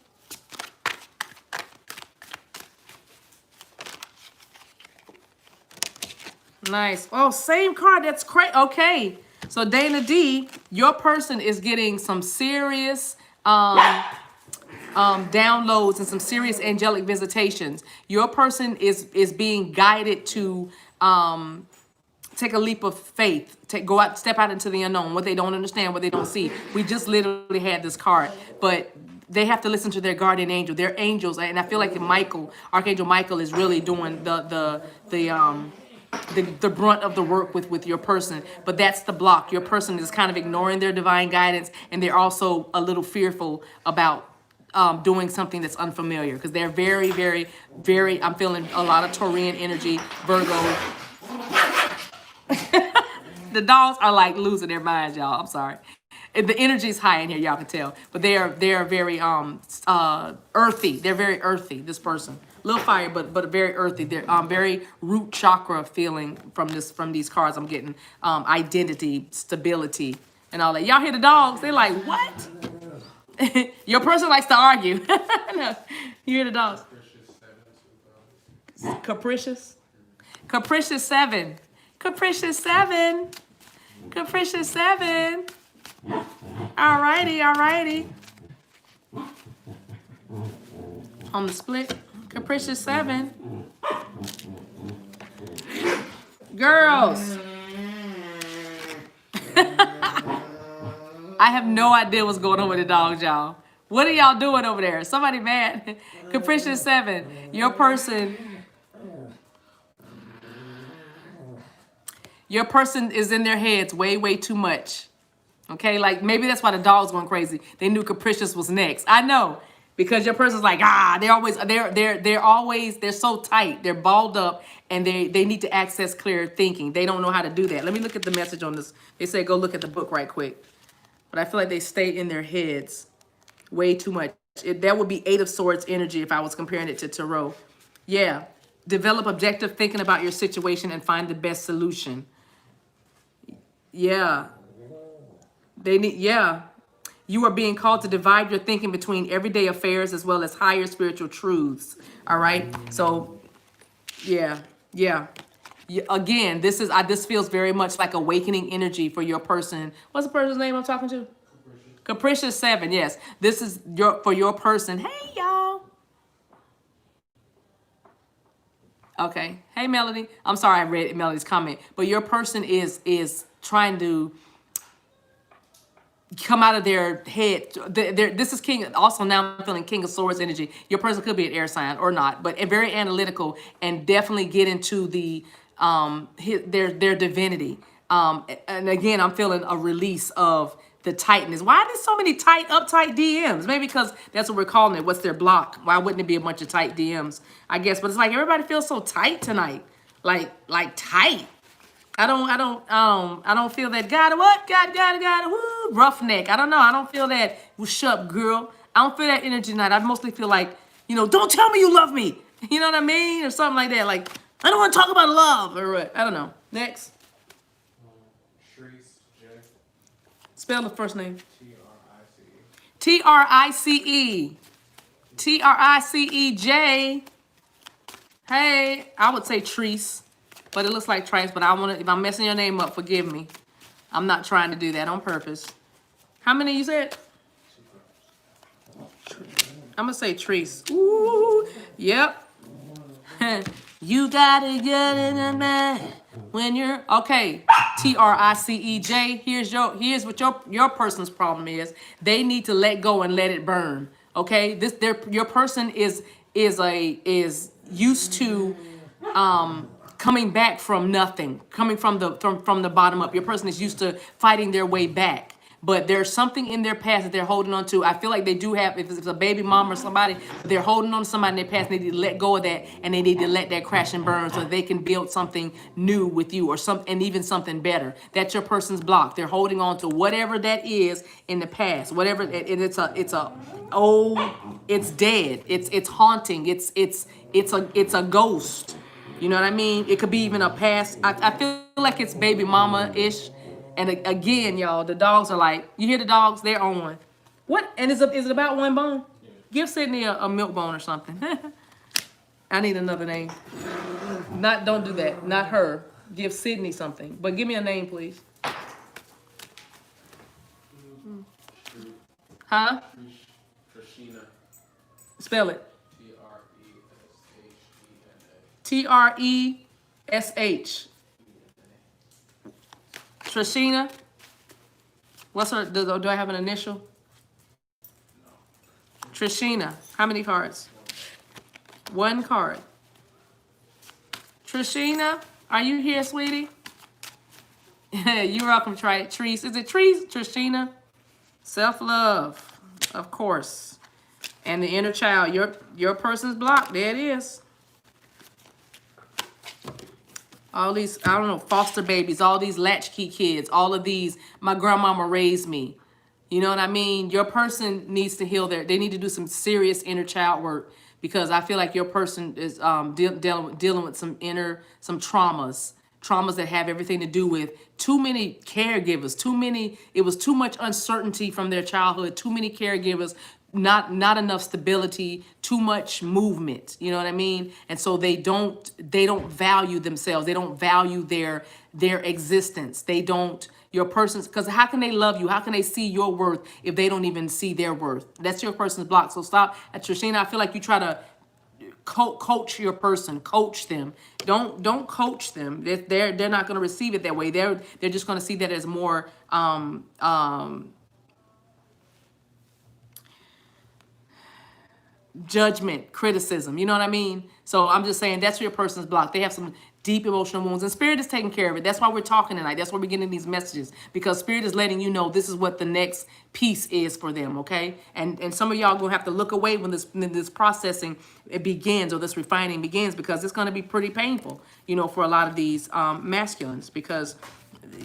Nice. Oh, same card. That's great. Okay. So Dana D, your person is getting some serious downloads and some serious angelic visitations. Your person is being guided to take a leap of faith, go out, step out into the unknown, what they don't understand, what they don't see. We just literally had this card, but they have to listen to their guardian angel. Their angels, and I feel like Archangel Michael is really doing the brunt of the work with your person. But that's the block. Your person is kind of ignoring their divine guidance, and they're also a little fearful about doing something that's unfamiliar, because they're very, very, very, I'm feeling a lot of Taurian energy, Virgo. The dogs are like losing their minds, y'all. I'm sorry. The energy is high in here, y'all can tell. But they are very earthy. They're very earthy, this person. A little fire, but very earthy. They're very root chakra feeling from these cards. I'm getting identity, stability, and all that. Y'all hear the dogs? They're like, what? Your person likes to argue. No, you hear the dogs? Capricious? Capricious 7. Capricious 7. Capricious 7. Alrighty. On the split, Capricious 7. Girls. I have no idea what's going on with the dogs, y'all. What are y'all doing over there? Somebody mad? Capricious 7. Your person is in their heads way too much. Okay, like maybe that's why the dog's going crazy. They knew Capricious was next. I know, because your person's like, they're so tight. They're balled up, and they need to access clear thinking. They don't know how to do that. Let me look at the message on this. They say go look at the book right quick. But I feel like they stay in their heads way too much. That would be 8 of Swords energy if I was comparing it to Tarot. Yeah, develop objective thinking about your situation and find the best solution. Yeah. You are being called to divide your thinking between everyday affairs as well as higher spiritual truths. All right. So, yeah. Again, this feels very much like awakening energy for your person. What's the person's name I'm talking to? Capricious 7. Yes, this is for your person. Hey, y'all. Okay. Hey, Melody. I'm sorry I read Melody's comment, but your person is trying to come out of their head. This is King. Also, now I'm feeling King of Swords energy. Your person could be an air sign or not, but very analytical and definitely get into their divinity. And again, I'm feeling a release of the tightness. Why are there so many uptight DMs? Maybe because that's what we're calling it. What's their block? Why wouldn't it be a bunch of tight DMs? I guess, but it's like everybody feels so tight tonight, like tight. I don't feel that God, woo, roughneck. I don't know. I don't feel that, what's up, girl? I don't feel that energy tonight. I mostly feel like don't tell me you love me. You know what I mean? Or something like that. Like, I don't want to talk about love or what. I don't know. Next. Treese, J. Spell the first name. Trice. Trice. Trice. Hey, I would say Treese, but it looks like Trice. But if I'm messing your name up, forgive me. I'm not trying to do that on purpose. How many you said? I'm gonna say Treese. Ooh, yep. You gotta get in the man when you're okay. TRICEJ. Here's what your person's problem is. They need to let go and let it burn. Okay, your person is used to coming back from nothing, coming from the bottom up. Your person is used to fighting their way back. But there's something in their past that they're holding on to. I feel like they do have, if it's a baby mom or somebody, they're holding on to somebody in their past. They need to let go of that, and they need to let that crash and burn so that they can build something new with you, and even something better. That's your person's block. They're holding on to whatever that is in the past. Whatever it's dead. It's haunting. It's a ghost. You know what I mean? It could be even a past. I feel like it's baby mama-ish. And again, y'all, the dogs are like, you hear the dogs? They're on one. What? And is it about one bone? Yeah. Give Sydney a milk bone or something. I need another name. Don't do that. Not her. Give Sydney something. But give me a name, please. Huh? Trishina. Spell it. TRESHENA. TRESH. Trishina. What's her? Do I have an initial? No. Trishina. How many cards? One card. Trishina, are you here, sweetie? You're welcome, Treese. Is it Treese? Trishina? Self-love, of course. And the inner child. Your person's blocked. There it is. All these, I don't know, foster babies, all these latchkey kids, all of these, my grandmama raised me. You know what I mean? Your person needs to heal they need to do some serious inner child work, because I feel like your person is dealing with some traumas that have everything to do with too many caregivers, it was too much uncertainty from their childhood, too many caregivers, not enough stability, too much movement, you know what I mean? And so they don't value themselves. They don't value their existence. They don't, your person's, because how can they love you? How can they see your worth if they don't even see their worth? That's your person's block. So stop. Trishina, I feel like you try to coach your person, coach them. Don't coach them. They're not going to receive it that way. They're just going to see that as more judgment, criticism. You know what I mean? So I'm just saying that's your person's block. They have some deep emotional wounds, and Spirit is taking care of it. That's why we're talking tonight. That's why we're getting these messages, because Spirit is letting you know this is what the next piece is for them, okay? And some of y'all gonna have to look away when this processing it begins, or this refining begins, because it's gonna be pretty painful, for a lot of these masculines, because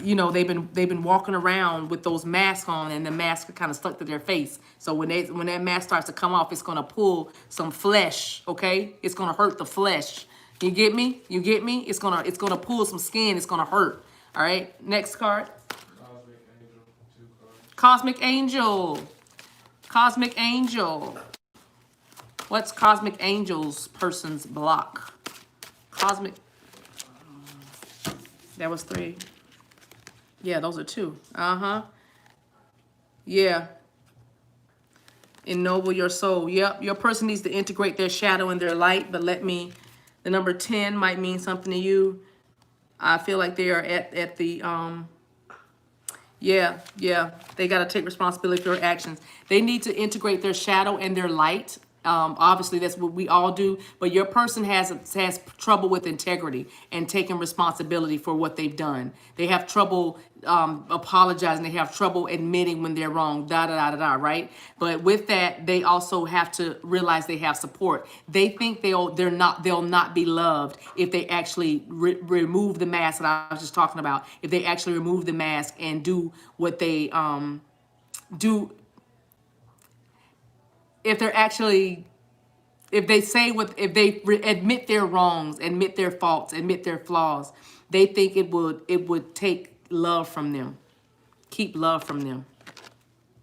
they've been walking around with those masks on, and the mask are kind of stuck to their face. So when that mask starts to come off, it's gonna pull some flesh, okay? It's gonna hurt the flesh. You get me? It's gonna pull some skin. It's gonna hurt. All right. Next card. Cosmic Angel, 2 cards. Cosmic Angel. What's Cosmic Angel's person's block? Cosmic. That was 3. Yeah, those are 2. Yeah. Ennoble your soul. Yep. Your person needs to integrate their shadow and their light, but the number 10 might mean something to you. I feel like they are at the, yeah. They got to take responsibility for their actions. They need to integrate their shadow and their light. Obviously, that's what we all do. But your person has trouble with integrity and taking responsibility for what they've done. They have trouble apologizing. They have trouble admitting when they're wrong. Right? But with that, they also have to realize they have support. They think they'll not be loved if they actually remove the mask that I was just talking about. If they actually remove the mask and do what they do. If they're actually if they admit their wrongs, admit their faults, admit their flaws, they think it would take love from them, keep love from them.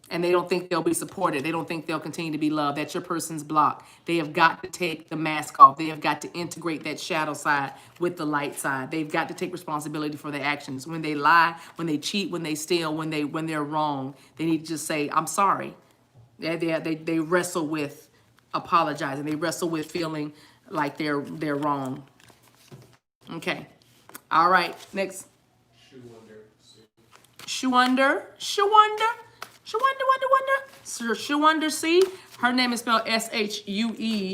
And they don't think they'll be supported. They don't think they'll continue to be loved. That's your person's block. They have got to take the mask off. They have got to integrate that shadow side with the light side. They've got to take responsibility for their actions. When they lie, when they cheat, when they steal, when they're wrong, they need to just say, I'm sorry. They wrestle with apologizing. They wrestle with feeling like they're wrong. Okay. All right. Next. Shawanda C. Her name is spelled SHUEWONDER.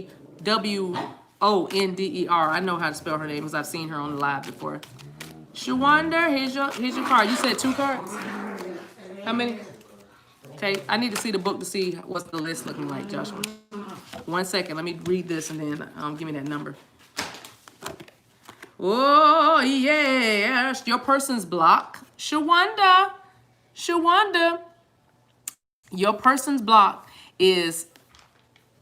I know how to spell her name because I've seen her on the live before. Shawanda, here's your card. You said 2 cards? How many? Okay, I need to see the book to see what's the list looking like, Joshua. 1 second, let me read this and then give me that number. Oh, yes, your person's block. Shawanda, your person's block is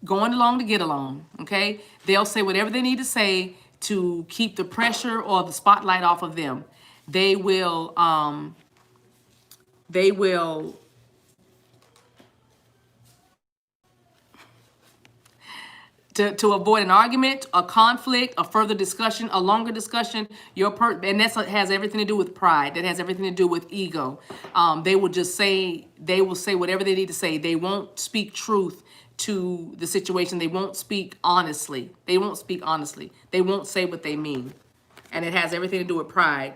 going along to get along, okay? They'll say whatever they need to say to keep the pressure or the spotlight off of them. They will to avoid an argument, a conflict, a further discussion, a longer discussion, and that has everything to do with pride. That has everything to do with ego. They will say whatever they need to say. They won't speak truth to the situation. They won't speak honestly. They won't say what they mean. And it has everything to do with pride.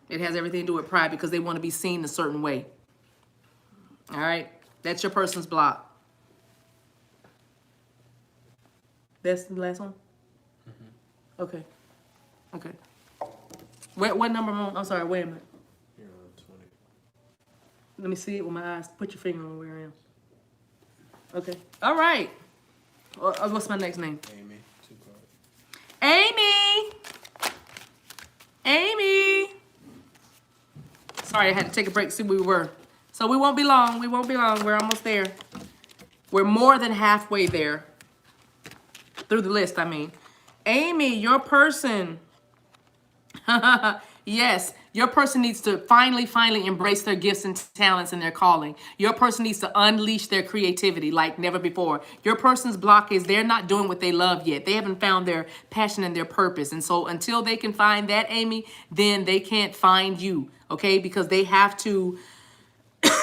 It has everything to do with pride because they want to be seen a certain way. All right? That's your person's block. That's the last one? Mm-hmm. Okay. What number am I on? I'm sorry, wait a minute. You're on 20. Let me see it with my eyes. Put your finger on where I am. Okay. All right. What's my next name? Amy, 2 cards. Amy. Sorry, I had to take a break to see where we were. So we won't be long. We're almost there. We're more than halfway there. Through the list, I mean. Amy, your person. Yes, your person needs to finally embrace their gifts and talents and their calling. Your person needs to unleash their creativity like never before. Your person's block is they're not doing what they love yet. They haven't found their passion and their purpose. And so until they can find that, Amy, then they can't find you, okay? Because they have to,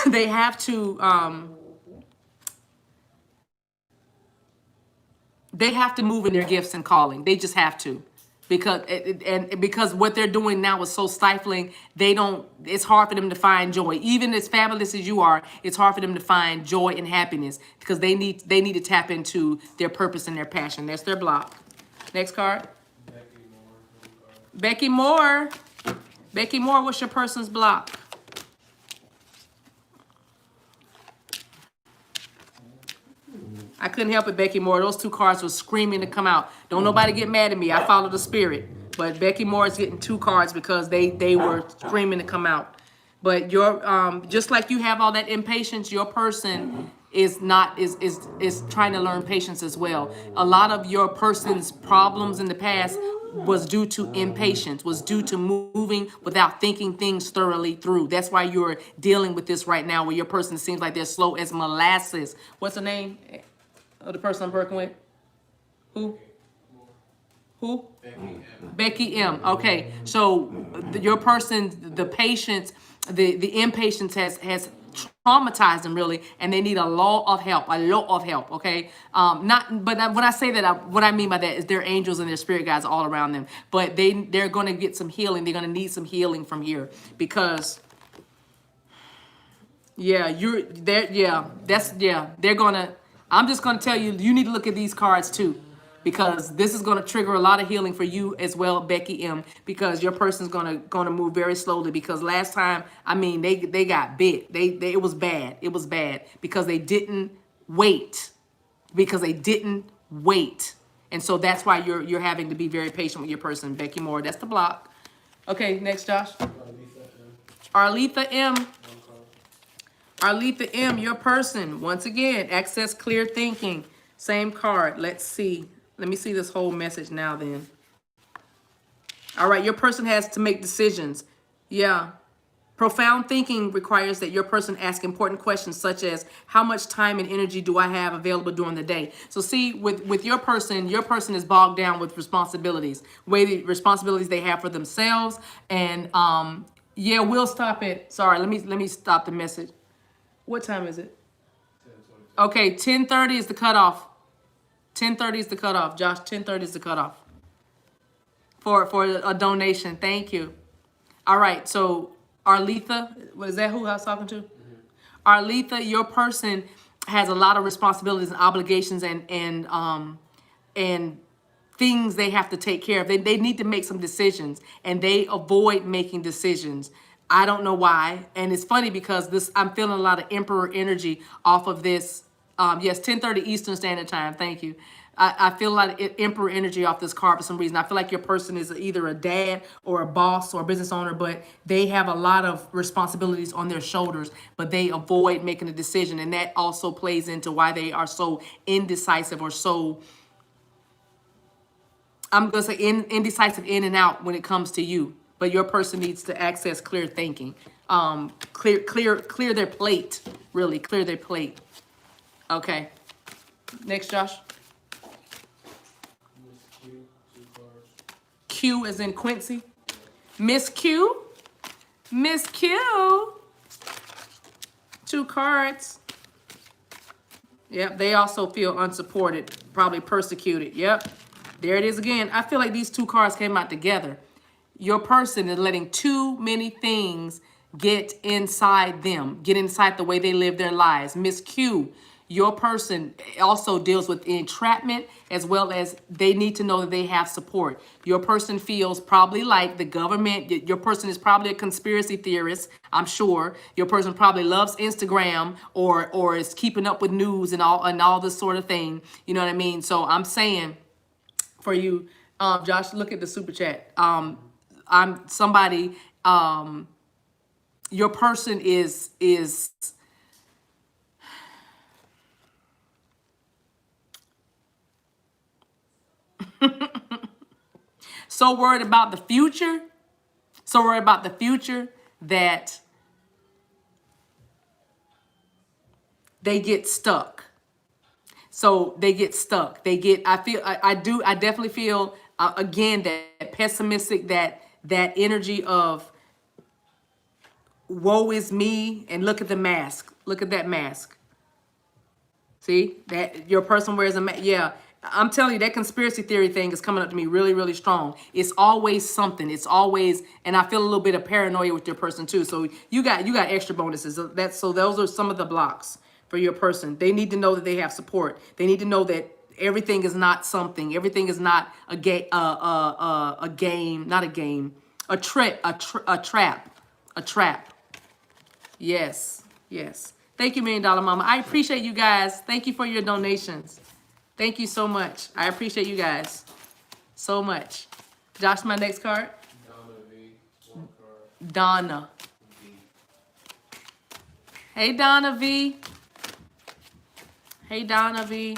they have to move in their gifts and calling. They just have to. Because what they're doing now is so stifling, it's hard for them to find joy. Even as fabulous as you are, it's hard for them to find joy and happiness because they need to tap into their purpose and their passion. That's their block. Next card. Becky Moore, what's your person's block? I couldn't help it, Becky Moore. Those 2 cards were screaming to come out. Don't nobody get mad at me. I follow the spirit. But Becky Moore is getting 2 cards because they were screaming to come out. But your just like you have all that impatience, your person is trying to learn patience as well. A lot of your person's problems in the past was due to impatience, was due to moving without thinking things thoroughly through. That's why you're dealing with this right now, where your person seems like they're slow as molasses. What's the name of the person I'm working with? Who? Becky M. Okay, so your person, the patience, the impatience has traumatized them really, and they need a lot of help. Okay, but when I say that, what I mean by that is their angels and their spirit guides all around them. But they're going to get some healing. They're going to need some healing from here because. They're gonna. I'm just gonna tell you, you need to look at these cards too, because this is gonna trigger a lot of healing for you as well, Becky M. Because your person's gonna move very slowly. Because last time, I mean, they got bit. It was bad. It was bad because they didn't wait. And so that's why you're having to be very patient with your person, Becky Moore. That's the block. Okay, next, Josh. Arletha M. Arletha M, your person, once again, access clear thinking. Same card. Let's see. Let me see this whole message now then. All right, your person has to make decisions. Yeah. Profound thinking requires that your person ask important questions such as how much time and energy do I have available during the day? So see, with your person is bogged down with responsibilities, the responsibilities they have for themselves. And yeah, we'll stop it. Sorry, let me stop the message. What time is it? Okay, 10:30 is the cutoff. 10:30 is the cutoff. Josh, 10:30 is the cutoff for a donation. Thank you. All right, so Arletha, is that who I was talking to? Mm-hmm. Arletha, your person has a lot of responsibilities and obligations and things they have to take care of. They need to make some decisions, and they avoid making decisions. I don't know why, and it's funny because I'm feeling a lot of Emperor energy off of this. Yes, 10:30 Eastern Standard Time. Thank you. I feel a lot of Emperor energy off this card for some reason. I feel like your person is either a dad or a boss or a business owner, but they have a lot of responsibilities on their shoulders, but they avoid making a decision. And that also plays into why they are so indecisive or so, I'm going to say indecisive in and out when it comes to you. But your person needs to access clear thinking, clear their plate, really clear their plate. Okay. Next, Josh. Q as in Quincy. Miss Q. Miss Q. 2 cards. Yep, they also feel unsupported, probably persecuted. Yep, there it is again. I feel like these 2 cards came out together. Your person is letting too many things get inside them, get inside the way they live their lives. Miss Q, your person also deals with entrapment as well as they need to know that they have support. Your person feels probably like the government. Your person is probably a conspiracy theorist, I'm sure. Your person probably loves Instagram or is keeping up with news and all this sort of thing. You know what I mean? So I'm saying for you, Josh, look at the super chat. I'm somebody, your person is so worried about the future, that they get stuck. So they get stuck. I definitely feel, again, that pessimistic, that energy of woe is me, and look at the mask. Look at that mask. See, that your person wears a mask. Yeah, I'm telling you, that conspiracy theory thing is coming up to me really, really strong. It's always something. It's always, and I feel a little bit of paranoia with your person too. So you got extra bonuses. So those are some of the blocks for your person. They need to know that they have support. They need to know that everything is not something. Everything is not a game. A game, not a game. A trap. A trap. Yes. Yes. Thank you, $1 Million Mama. I appreciate you guys. Thank you for your donations. Thank you so much. I appreciate you guys so much. Josh, my next card. Donna V. 1 card. Donna. V. Hey, Donna V. Hey, Donna V.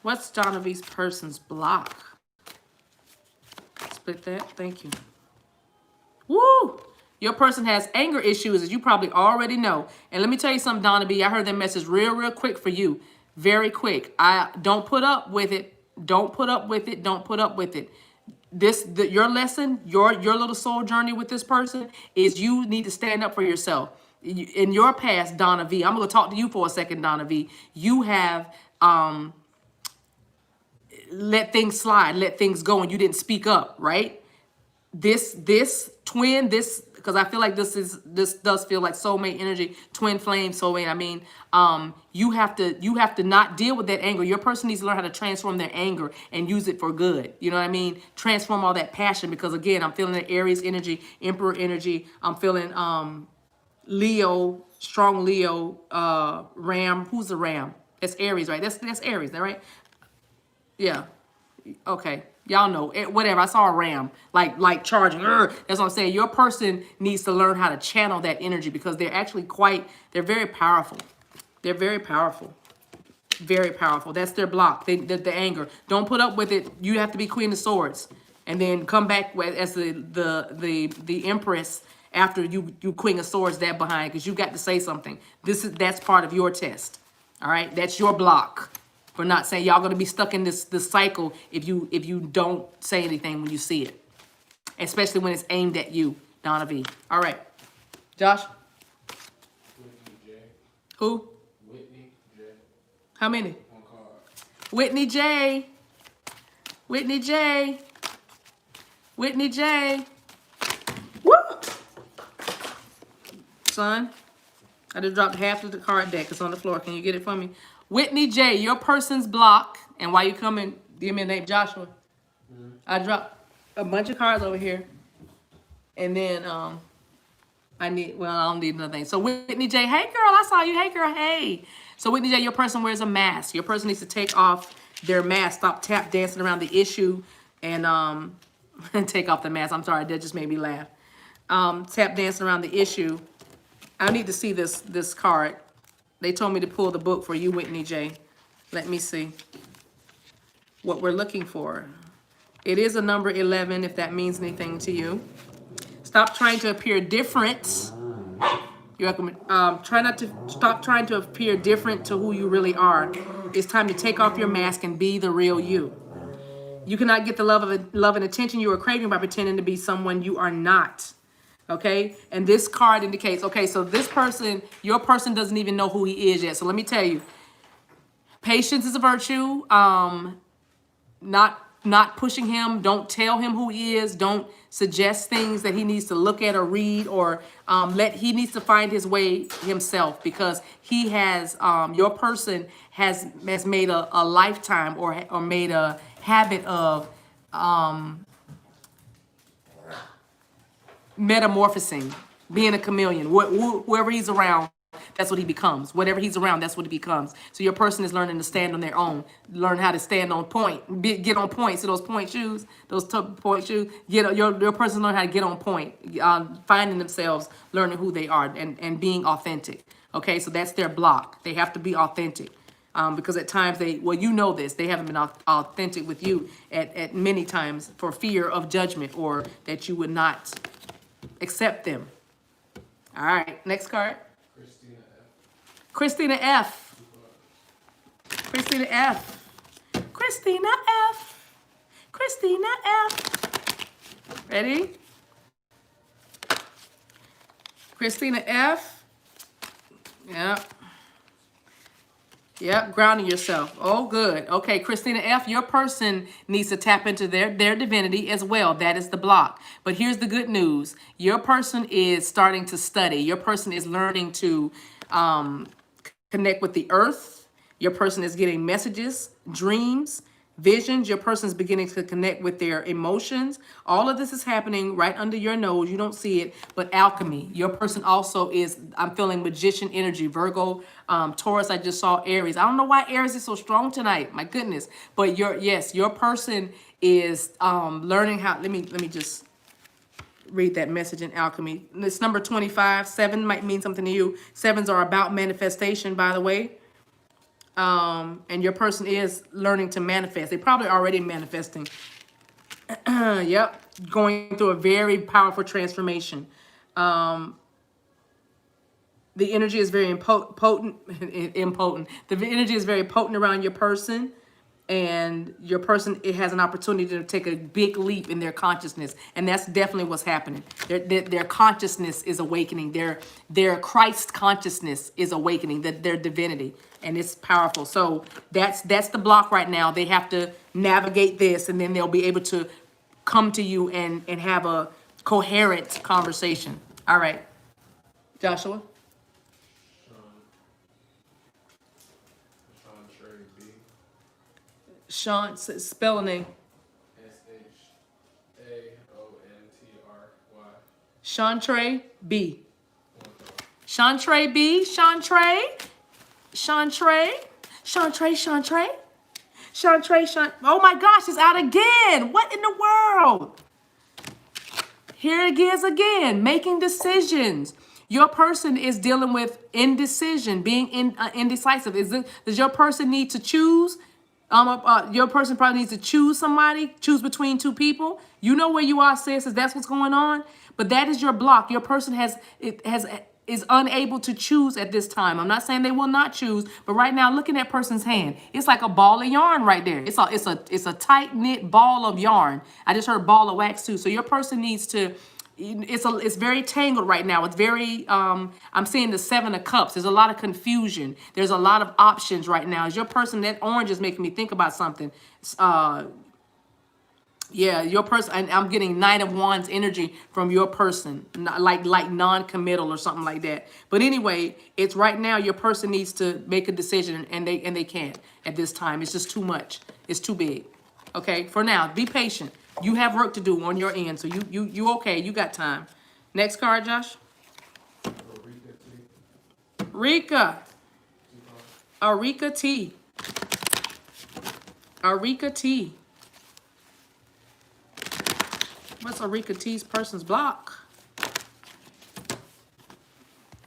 What's Donna V's person's block? Split that. Thank you. Woo! Your person has anger issues, as you probably already know. And let me tell you something, Donna B. I heard that message real quick for you. Very quick. I don't put up with it. Don't put up with it. Don't put up with it. Your lesson, your little soul journey with this person is you need to stand up for yourself. In your past, Donna V, I'm going to talk to you for a second, Donna V. You have let things slide, let things go, and you didn't speak up, right? This twin, because I feel like this does feel like soulmate energy, twin flame soulmate. I mean, you have to not deal with that anger. Your person needs to learn how to transform their anger and use it for good. You know what I mean? Transform all that passion, because again, I'm feeling the Aries energy, Emperor energy. I'm feeling Leo, strong Leo, Ram. Who's the Ram? That's Aries, right? That's Aries, that right? Yeah. Okay. Y'all know it, whatever. I saw a ram like charging. That's what I'm saying. Your person needs to learn how to channel that energy, because they're actually they're very powerful. They're very powerful. Very powerful. That's their block. The anger. Don't put up with it. You have to be Queen of Swords, and then come back as the Empress after you Queen of Swords that behind, because you got to say something. That's part of your test. All right, that's your block for not saying. Y'all gonna be stuck in this cycle if you don't say anything when you see it, especially when it's aimed at you, Donna V. All right, Josh. Whitney J. Who? Whitney J. How many? On card. Whitney J. Whitney J. Whitney J. Woo! Son, I just dropped half of the card deck. It's on the floor. Can you get it for me? Whitney J, your person's block. And while you coming, give me a name, Joshua. I dropped a bunch of cards over here. And then I don't need nothing. So Whitney J, hey girl, I saw you. Hey girl, hey. So Whitney J, your person wears a mask. Your person needs to take off their mask. Stop tap dancing around the issue and take off the mask. I'm sorry, that just made me laugh. Tap dancing around the issue. I need to see this card. They told me to pull the book for you, Whitney J. Let me see what we're looking for. It is a number 11, if that means anything to you. Stop trying to appear different. You're welcome. Stop trying to appear different to who you really are. It's time to take off your mask and be the real you. You cannot get the love and attention you are craving by pretending to be someone you are not. Okay? And this card indicates, okay, so this person, your person doesn't even know who he is yet. So let me tell you, patience is a virtue. Not pushing him. Don't tell him who he is. Don't suggest things that he needs to look at or read, or he needs to find his way himself, because he has, your person has made a lifetime or made a habit of metamorphosing, being a chameleon. Whoever he's around, that's what he becomes. Whatever he's around, that's what he becomes. So your person is learning to stand on their own, learn how to stand on point, get on point. So those point shoes, point shoes, your person learn how to get on point, finding themselves, learning who they are, and being authentic. Okay, so that's their block. They have to be authentic. Because at times they haven't been authentic with you at many times for fear of judgment, or that you would not accept them. All right, next card. Christina F. Christina F. Christina F. Christina F. Ready? Christina F. Yep, grounding yourself. Oh, good. Okay, Christina F., your person needs to tap into their divinity as well. That is the block. But here's the good news. Your person is starting to study. Your person is learning to connect with the earth. Your person is getting messages, dreams, visions. Your person is beginning to connect with their emotions. All of this is happening right under your nose. You don't see it, but alchemy. Your person also is, I'm feeling magician energy. Virgo, Taurus, I just saw Aries. I don't know why Aries is so strong tonight. My goodness. But your person is learning how, let me just read that message in alchemy. It's number 25. 7 might mean something to you. 7s are about manifestation, by the way. And your person is learning to manifest. They're probably already manifesting. Yep. Going through a very powerful transformation. The energy is very potent. The energy is very potent around your person. And your person, it has an opportunity to take a big leap in their consciousness. And that's definitely what's happening. Their consciousness is awakening. Their Christ consciousness is awakening, their divinity. And it's powerful. So that's the block right now. They have to navigate this, and then they'll be able to come to you and have a coherent conversation. All right. Joshua? Sean, spell a name. SHAONTRY. Chantre B. Chantre B. Chantre. Chantre. Chantre. Chantre. Chantre. Oh my gosh, it's out again. What in the world? Here it is again. Making decisions. Your person is dealing with indecision, being indecisive. Does your person need to choose? Your person probably needs to choose somebody, choose between two people. You know where you are, sis, is that's what's going on. But that is your block. Your person is unable to choose at this time. I'm not saying they will not choose, but right now, look at that person's hand. It's like a ball of yarn right there. It's a tight knit ball of yarn. I just heard ball of wax too. So your person needs to. It's very tangled right now. It's very I'm seeing the 7 of cups. There's a lot of confusion. There's a lot of options right now. Is your person, that orange is making me think about something. Yeah, your person, and I'm getting Knight of Wands energy from your person, like non-committal or something like that. But anyway, it's right now your person needs to make a decision, and they can't at this time. It's just too much. It's too big. Okay, for now, be patient. You have work to do on your end, so you okay. You got time. Next card, Josh. Rika. Arika T. Arika T. What's Arika T's person's block?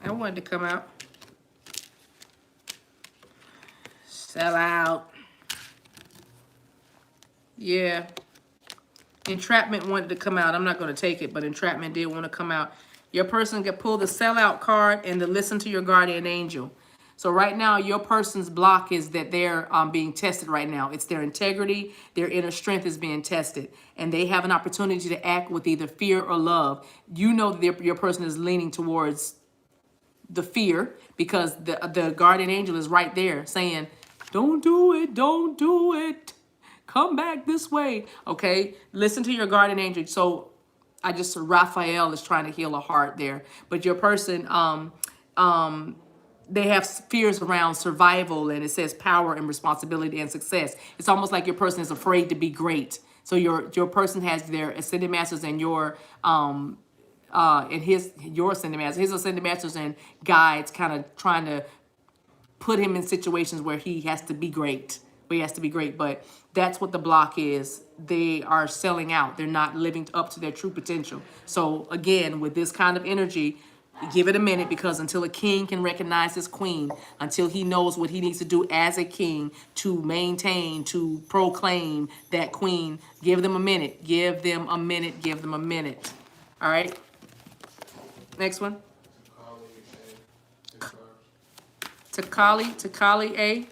I wanted to come out. Sell out. Yeah. Entrapment wanted to come out. I'm not going to take it, but entrapment did want to come out. Your person can pull the sellout card and the listen to your guardian angel. So right now, your person's block is that they're being tested right now. It's their integrity, their inner strength is being tested. And they have an opportunity to act with either fear or love. You know that your person is leaning towards the fear because the guardian angel is right there saying, don't do it, don't do it. Come back this way. Okay, listen to your guardian angel. So Raphael is trying to heal a heart there. But your person, they have fears around survival, and it says power and responsibility and success. It's almost like your person is afraid to be great. So your person has their ascended masters and your ascended masters, his ascended masters and guides, kind of trying to put him in situations where he has to be great. But that's what the block is. They are selling out. They're not living up to their true potential. So again, with this kind of energy, give it a minute, because until a king can recognize his queen, until he knows what he needs to do as a king to maintain, to proclaim that queen, give them a minute. Give them a minute. Give them a minute. All right. Next one. Takali A.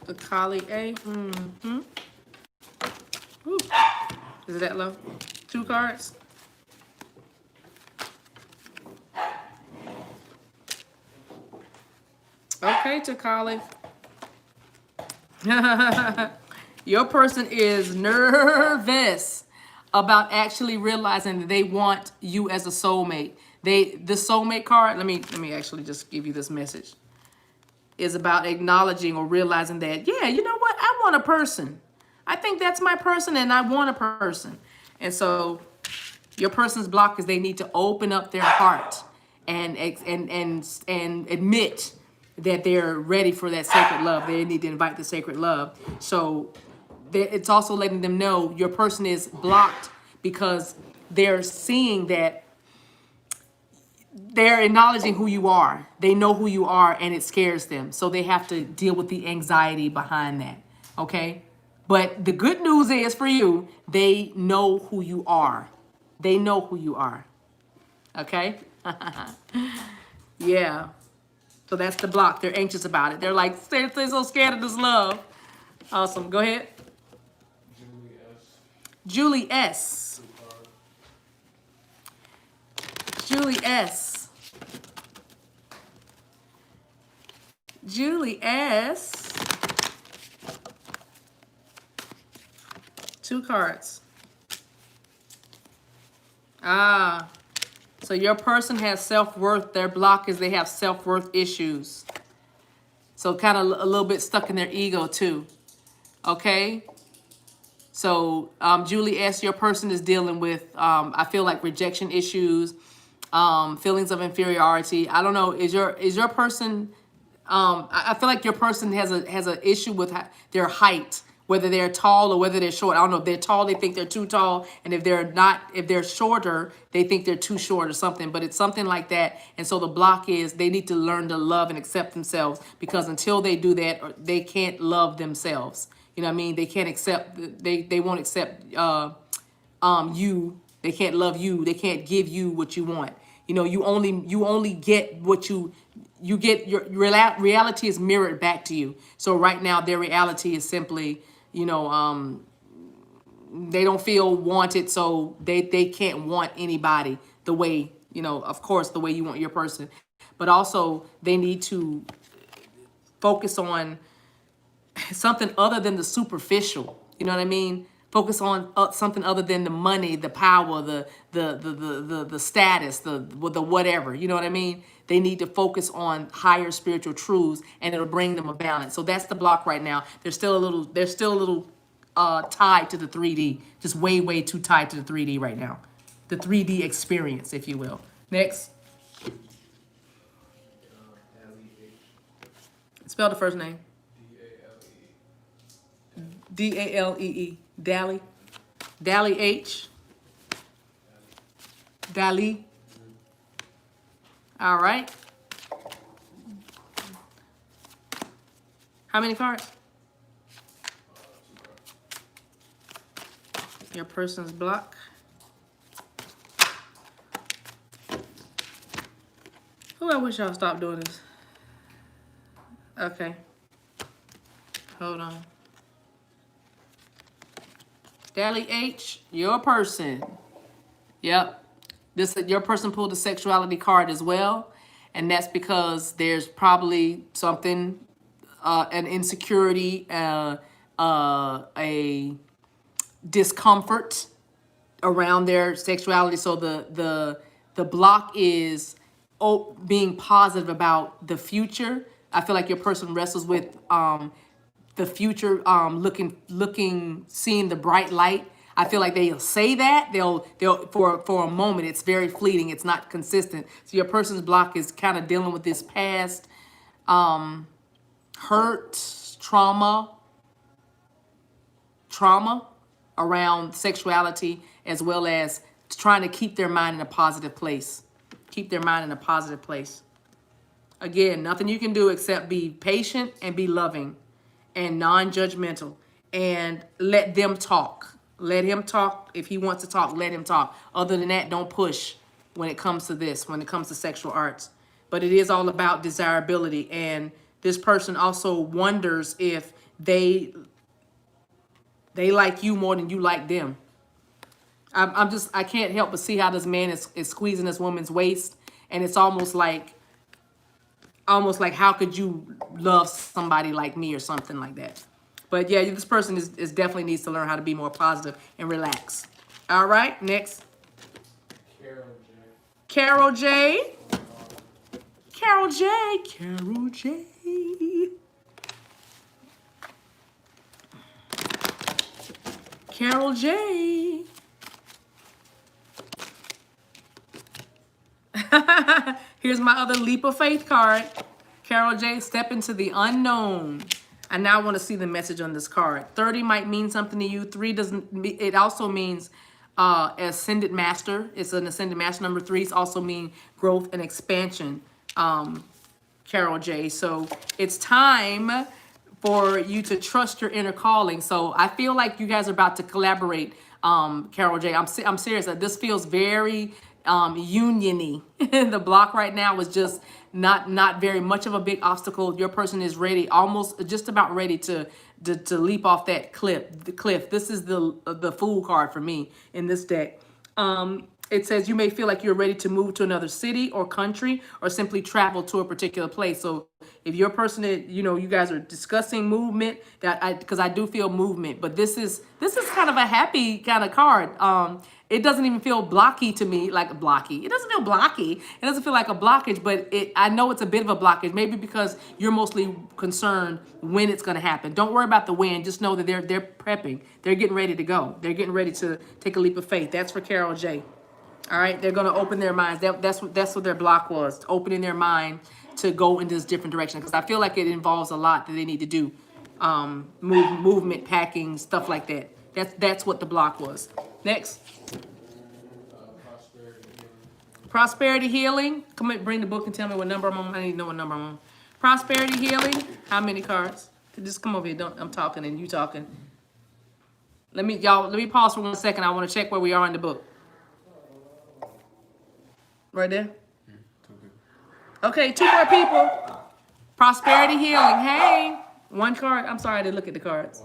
Takali A. Ooh. Is it that low? 2 cards. Okay, Takali. Your person is nervous about actually realizing that they want you as a soulmate. The soulmate card, let me actually just give you this message, is about acknowledging or realizing that, yeah, you know what? I want a person. I think that's my person, and I want a person. And so your person's block is they need to open up their heart and admit that they're ready for that sacred love. They need to invite the sacred love. So it's also letting them know your person is blocked because they're seeing that they're acknowledging who you are. They know who you are, and it scares them. So they have to deal with the anxiety behind that. Okay? But the good news is for you, they know who you are. They know who you are. Okay? Yeah. So that's the block. They're anxious about it. They're like, they're so scared of this love. Awesome. Go ahead. Julie S. Julie S. Julie S. 2 cards. So your person has self-worth. Their block is they have self-worth issues. So kind of a little bit stuck in their ego too. Okay? So Julie S., your person is dealing with, I feel like, rejection issues, feelings of inferiority. I don't know, is your person I feel like your person has a issue with their height, whether they're tall or whether they're short. I don't know. If they're tall, they think they're too tall, and if they're not, if they're shorter, they think they're too short or something. But it's something like that. And so the block is they need to learn to love and accept themselves, because until they do that, they can't love themselves. You know what I mean? They can't accept. They won't accept you. They can't love you. They can't give you what you want. You know, you only get what you get. Your reality is mirrored back to you. So right now their reality is simply, they don't feel wanted, so they can't want anybody the way, of course, the way you want your person. But also they need to focus on something other than the superficial. You know what I mean? Focus on something other than the money, the power, the status, the whatever. You know what I mean? They need to focus on higher spiritual truths, and it'll bring them a balance. So that's the block right now. They're still a little tied to the 3D, just way too tied to the 3D right now, the 3D experience, if you will. Next, spell the first name. D-A-L-E-E. Dally. Dally H. Dally. All right. How many cards? Your person's block. Oh, I wish y'all stopped doing this. Okay. Hold on. Dally H, your person. Yep. Your person pulled the sexuality card as well. And that's because there's probably something, an insecurity, a discomfort around their sexuality. So the block is being positive about the future. I feel like your person wrestles with the future, seeing the bright light. I feel like they'll say that they'll for a moment. It's very fleeting. It's not consistent. So your person's block is kind of dealing with this past hurt, trauma around sexuality, as well as trying to keep their mind in a positive place. Keep their mind in a positive place. Again, nothing you can do except be patient and be loving and non-judgmental, and let them talk. Let him talk. If he wants to talk, let him talk. Other than that, don't push when it comes to this, when it comes to sexual arts. But it is all about desirability. And this person also wonders if they like you more than you like them. I can't help but see how this man is squeezing this woman's waist. And it's almost like, how could you love somebody like me or something like that? But yeah, this person is definitely needs to learn how to be more positive and relax. All right, next. Carol J. Carol J. Carol J. Carol J. Here's my other leap of faith card. Carol J, step into the unknown. I now want to see the message on this card. 30 might mean something to you. 3 doesn't. It also means ascended master. It's an ascended master. Number 3s also mean growth and expansion. Carol J. So it's time for you to trust your inner calling. So I feel like you guys are about to collaborate, Carol J. I'm serious. This feels very union-y. The block right now is just not very much of a big obstacle. Your person is ready, almost just about ready to leap off that cliff. This is the Fool card for me in this deck. It says you may feel like you're ready to move to another city or country, or simply travel to a particular place. So if your person, you guys are discussing movement, because I do feel movement, but this is kind of a happy kind of card. It doesn't even feel blocky to me, like blocky. It doesn't feel blocky. It doesn't feel like a blockage, but I know it's a bit of a blockage, maybe because you're mostly concerned when it's going to happen. Don't worry about the when. Just know that they're prepping. They're getting ready to go. They're getting ready to take a leap of faith. That's for Carol J. All right, they're going to open their minds. That's what their block was, opening their mind to go in this different direction. Because I feel like it involves a lot that they need to do, movement, packing, stuff like that. That's what the block was. Next, Prosperity healing. prosperity healing. Come and bring the book and tell me what number I'm on. I need to know what number I'm on. Prosperity healing. How many cards? Just come over here. I'm talking and you talking. Let me pause for 1 second. I want to check where we are in the book. Right there? Okay, 2 more people. Prosperity healing. Hey, 1 card. I'm sorry, I didn't look at the cards.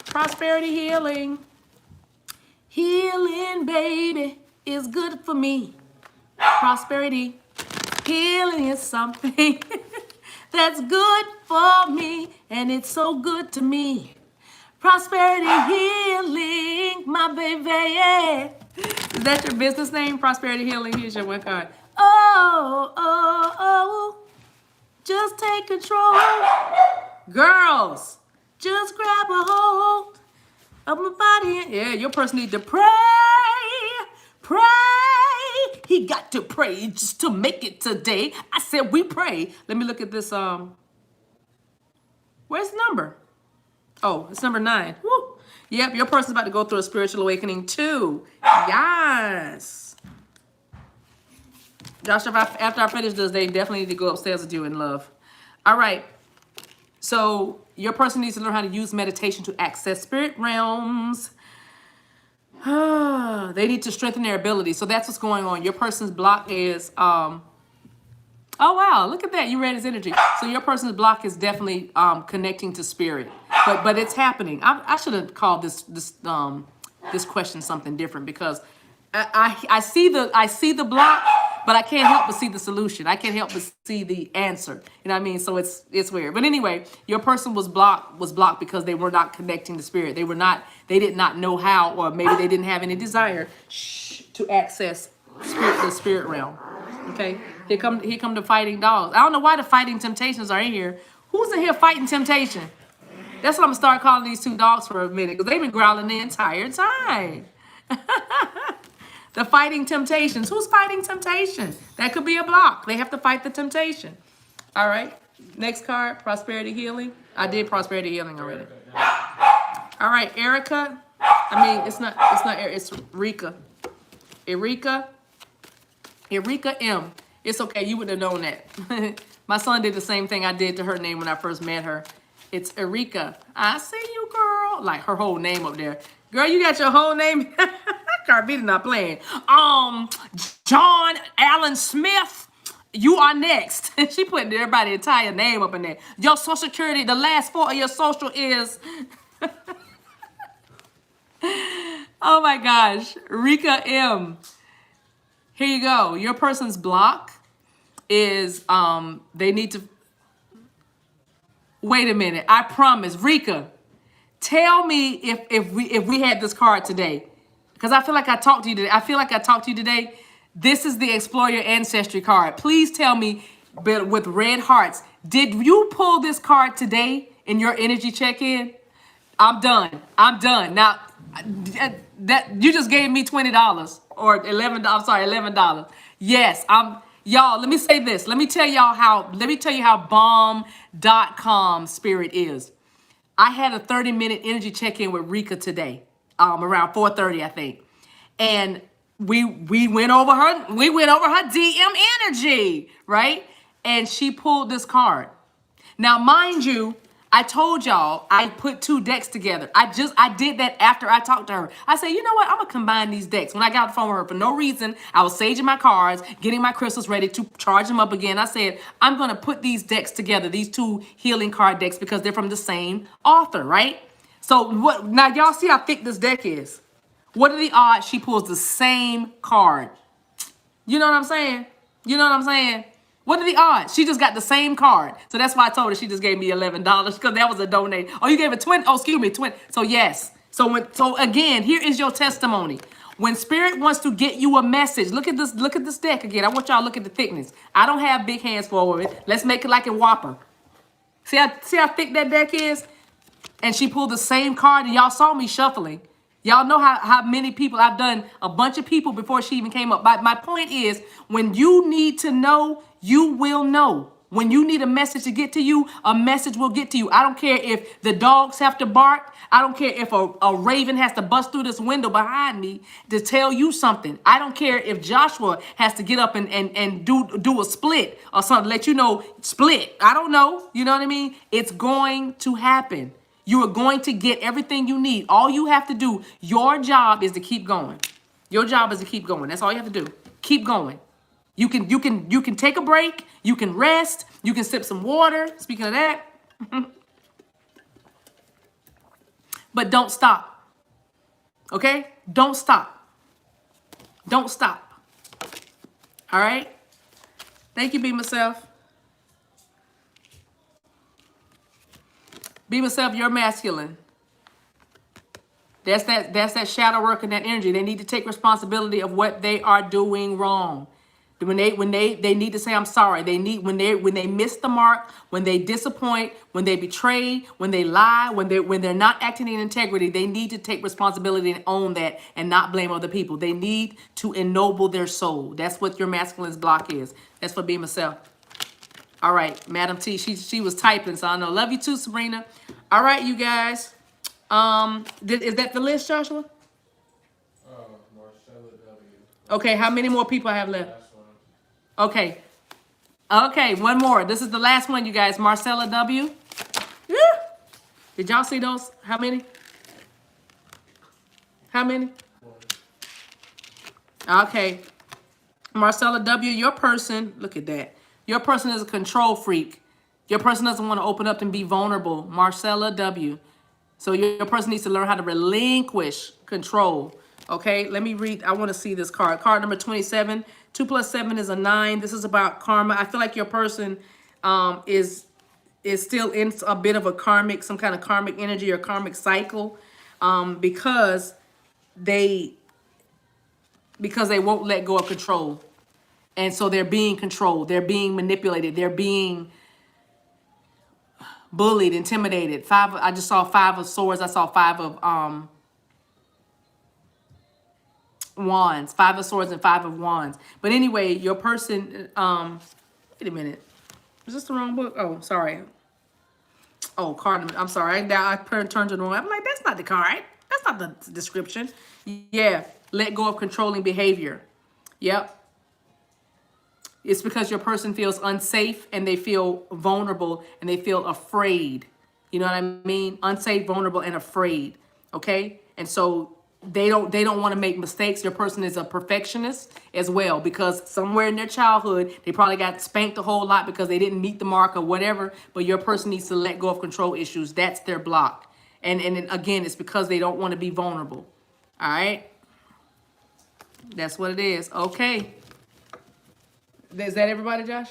Prosperity healing. Healing, baby, is good for me. Prosperity healing is something that's good for me, and it's so good to me. Prosperity healing, my baby. Is that your business name? Prosperity healing. Here's your 1 card. Oh, oh, oh. Just take control. Girls, just grab a hold of my body. Yeah, your person needs to pray. Pray. He got to pray just to make it today. I said we pray. Let me look at this. Where's the number? Oh, it's number 9. Woo. Yep, your person's about to go through a spiritual awakening too. Yes. Josh, after I finish this, they definitely need to go upstairs with you in love. All right. So your person needs to learn how to use meditation to access spirit realms. They need to strengthen their ability. So that's what's going on. Your person's block is, oh wow, look at that. You read his energy. So your person's block is definitely connecting to spirit. But it's happening. I should have called this question something different, because I see the block, but I can't help but see the solution. I can't help but see the answer. You know what I mean? So it's weird. But anyway, your person was blocked because they were not connecting to spirit. They did not know how, or maybe they didn't have any desire to access the spirit realm. Okay? Here come the fighting dogs. I don't know why the fighting temptations are in here. Who's in here fighting temptation? That's what I'm gonna start calling these 2 dogs for a minute, because they've been growling the entire time. The fighting temptations. Who's fighting temptation? That could be a block. They have to fight the temptation. All right. Next card, prosperity healing. I did prosperity healing already. All right, Erica. I mean, it's not Erica, it's Rika. Erika M. It's okay. You would have known that. My son did the same thing I did to her name when I first met her. It's Erika. I see you, girl. Like her whole name up there. Girl, you got your whole name. Carvita not playing. John Allen Smith. You are next. She put everybody's entire name up in there. Your social security, the last 4 of your social is. Oh my gosh. Rika M. Here you go. Your person's block is they need to wait a minute. I promise. Rika, tell me if we had this card today. Because I feel like I talked to you today. This is the Explore Your Ancestry card. Please tell me, but with red hearts, did you pull this card today in your energy check-in? I'm done. Now, that you just gave me $20 or $11. I'm sorry, $11. Yes, y'all, let me say this. Let me tell you how bomb.com spirit is. I had a 30-minute energy check-in with Rika today, around 4:30, I think. And we went over her DM energy, right? And she pulled this card. Now, mind you, I told y'all I put 2 decks together. I did that after I talked to her. I said, you know what? I'm gonna combine these decks. When I got off the phone with her, for no reason, I was saging my cards, getting my crystals ready to charge them up again. I said, I'm gonna put these decks together, these 2 healing card decks, because they're from the same author, right? So what? Now y'all see how thick this deck is. What are the odds she pulls the same card? You know what I'm saying? What are the odds? She just got the same card. So that's why I told her she just gave me $11, because that was a donate. Oh, you gave it 20? Oh, excuse me, 20. So yes. So again, here is your testimony. When spirit wants to get you a message, look at this deck again. I want y'all to look at the thickness. I don't have big hands for it. Let's make it like a Whopper. See how thick that deck is? And she pulled the same card, and y'all saw me shuffling. Y'all know how many people I've done, a bunch of people before she even came up. My point is, when you need to know, you will know. When you need a message to get to you, a message will get to you. I don't care if the dogs have to bark. I don't care if a raven has to bust through this window behind me to tell you something. I don't care if Joshua has to get up and do a split or something, let you know, split. I don't know. You know what I mean? It's going to happen. You are going to get everything you need. All you have to do, your job is to keep going. Your job is to keep going. That's all you have to do. Keep going. You can take a break, you can rest, you can sip some water. Speaking of that, but don't stop. Okay? Don't stop. Don't stop. All right? Thank you, Be Myself. Be Myself, you're masculine. That's that shadow work and that energy. They need to take responsibility of what they are doing wrong. When they need to say I'm sorry. They need when they miss the mark, when they disappoint, when they betray, when they lie, when they're not acting in integrity, they need to take responsibility and own that and not blame other people. They need to ennoble their soul. That's what your masculine's block is. That's for Be Myself. All right, Madam T, she was typing, so I know. Love you too, Sabrina. All right, you guys. Is that the list, Joshua? Marcella W. Okay, how many more people I have left? Last one. Okay. Okay, one more. This is the last one, you guys. Marcella W. Yeah. Did y'all see those? How many? How many? Okay. Marcella W., your person, look at that. Your person is a control freak. Your person doesn't want to open up and be vulnerable. Marcella W. So your person needs to learn how to relinquish control. Okay, let me read. I want to see this card. Card number 27. 2 plus 7 is a 9. This is about karma. I feel like your person is still in a bit of a karmic, some kind of karmic energy or karmic cycle, because they won't let go of control. And so they're being controlled. They're being manipulated. They're being bullied, intimidated. I just saw 5 of swords. I saw 5 of wands. 5 of swords and 5 of wands. But anyway, your person, wait a minute. Is this the wrong book? Oh, sorry. Oh, card. I'm sorry. I turned to the wrong. I'm like, that's not the card. That's not the description. Yeah. Let go of controlling behavior. Yep. It's because your person feels unsafe and they feel vulnerable and they feel afraid. You know what I mean? Unsafe, vulnerable, and afraid. Okay? And so they don't want to make mistakes. Your person is a perfectionist as well, because somewhere in their childhood they probably got spanked a whole lot because they didn't meet the mark or whatever. But your person needs to let go of control issues. That's their block. And again, it's because they don't want to be vulnerable. All right? That's what it is. Okay. Is that everybody, Josh?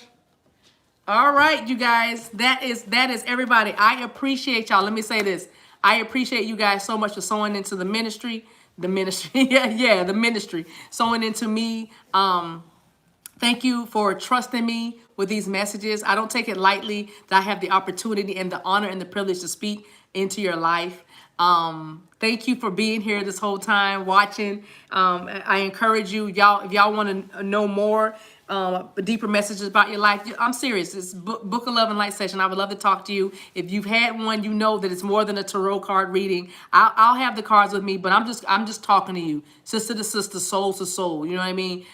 All right, you guys. That is everybody. I appreciate y'all. Let me say this. I appreciate you guys so much for sewing into the ministry. The ministry. yeah, the ministry. Sewing into me. Thank you for trusting me with these messages. I don't take it lightly that I have the opportunity and the honor and the privilege to speak into your life. Thank you for being here this whole time, watching. I encourage you, y'all, if y'all want to know more, deeper messages about your life, I'm serious. It's book of love and light session. I would love to talk to you. If you've had one, you know that it's more than a tarot card reading. I'll have the cards with me, but I'm just talking to you, sister to sister, soul to soul. You know what I mean?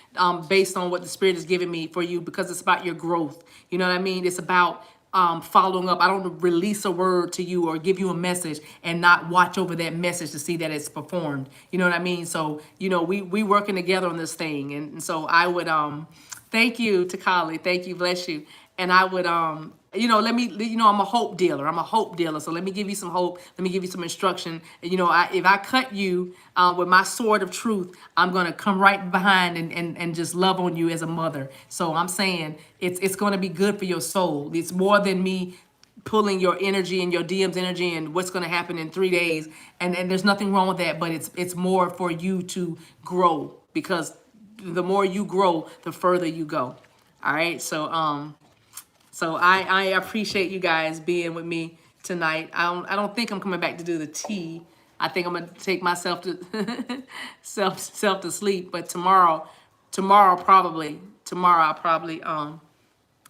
Based on what the Spirit is giving me for you, because it's about your growth. You know what I mean? It's about following up. I don't release a word to you or give you a message and not watch over that message to see that it's performed. You know what I mean? So, you know, we working together on this thing. And so I would, thank you, Takali. Thank you. Bless you. And I would, you know, I'm a hope dealer. I'm a hope dealer. So let me give you some hope. Let me give you some instruction. You know, if I cut you with my sword of truth, I'm going to come right behind and just love on you as a mother. So I'm saying it's going to be good for your soul. It's more than me pulling your energy and your DM's energy and what's going to happen in 3 days. And there's nothing wrong with that, but it's more for you to grow, because the more you grow, the further you go. All right. So I appreciate you guys being with me tonight. I don't think I'm coming back to do the tea. I think I'm gonna take myself to self to sleep. But tomorrow I'll probably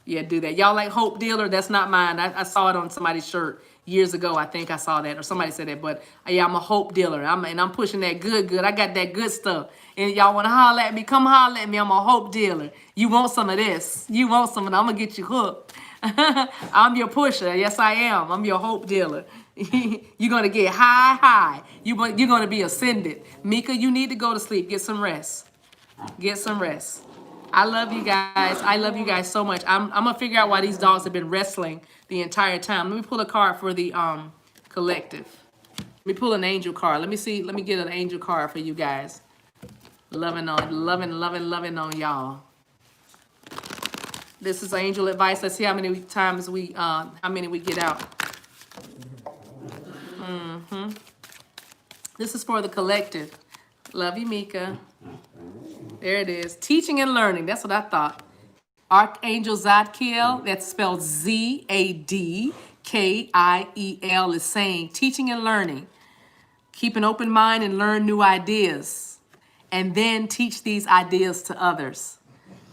yeah, do that. Y'all like Hope Dealer? That's not mine. I saw it on somebody's shirt years ago. I think I saw that, or somebody said that. But yeah, I'm a Hope Dealer. I'm pushing that good. I got that good stuff. And y'all want to holler at me? Come holler at me. I'm a Hope Dealer. You want some of this? You want some of it? I'm gonna get you hooked. I'm your pusher. Yes, I am. I'm your Hope Dealer. You're gonna get high. You're gonna be ascended. Mika, you need to go to sleep. Get some rest. Get some rest. I love you guys. I love you guys so much. I'm gonna figure out why these dogs have been wrestling the entire time. Let me pull a card for the collective. Let me pull an angel card. Let me see. Let me get an angel card for you guys. Loving on y'all. This is angel advice. Let's see how many times how many we get out. This is for the collective. Love you, Mika. There it is. Teaching and learning. That's what I thought. Archangel Zadkiel, that's spelled Zadkiel, is saying teaching and learning. Keep an open mind and learn new ideas. And then teach these ideas to others.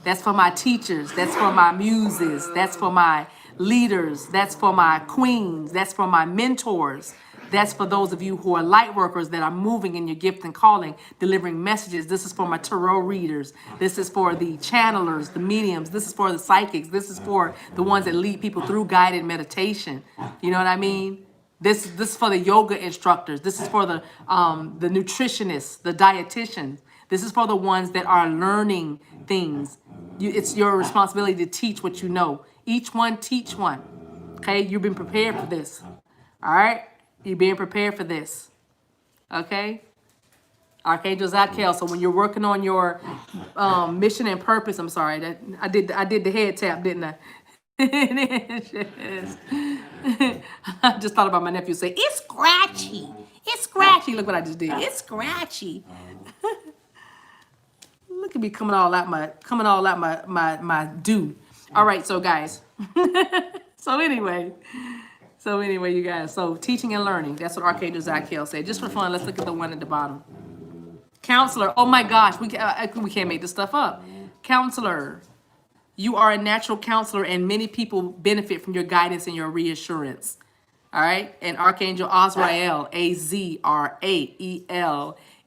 That's for my teachers. That's for my muses. That's for my leaders. That's for my queens. That's for my mentors. That's for those of you who are light workers that are moving in your gift and calling, delivering messages. This is for my tarot readers. This is for the channelers, the mediums. This is for the psychics. This is for the ones that lead people through guided meditation. You know what I mean? This is for the yoga instructors. This is for the nutritionists, the dietitians. This is for the ones that are learning things. It's your responsibility to teach what you know. Each one teach one. Okay, you've been prepared for this. All right. You're being prepared for this, okay? Archangel Zadkiel. So when you're working on your mission and purpose, I'm sorry that I did the head tap, didn't I? I just thought about my nephew say, "It's scratchy. It's scratchy." Look what I just did. It's scratchy. Look at me coming all out my do. All right, so guys. So anyway, you guys, so teaching and learning, that's what Archangel Zadkiel said. Just for fun, let's look at the one at the bottom. Counselor, oh my gosh, we can't make this stuff up. Counselor, you are a natural counselor and many people benefit from your guidance and your reassurance. All right, and Archangel Azrael, Azrael,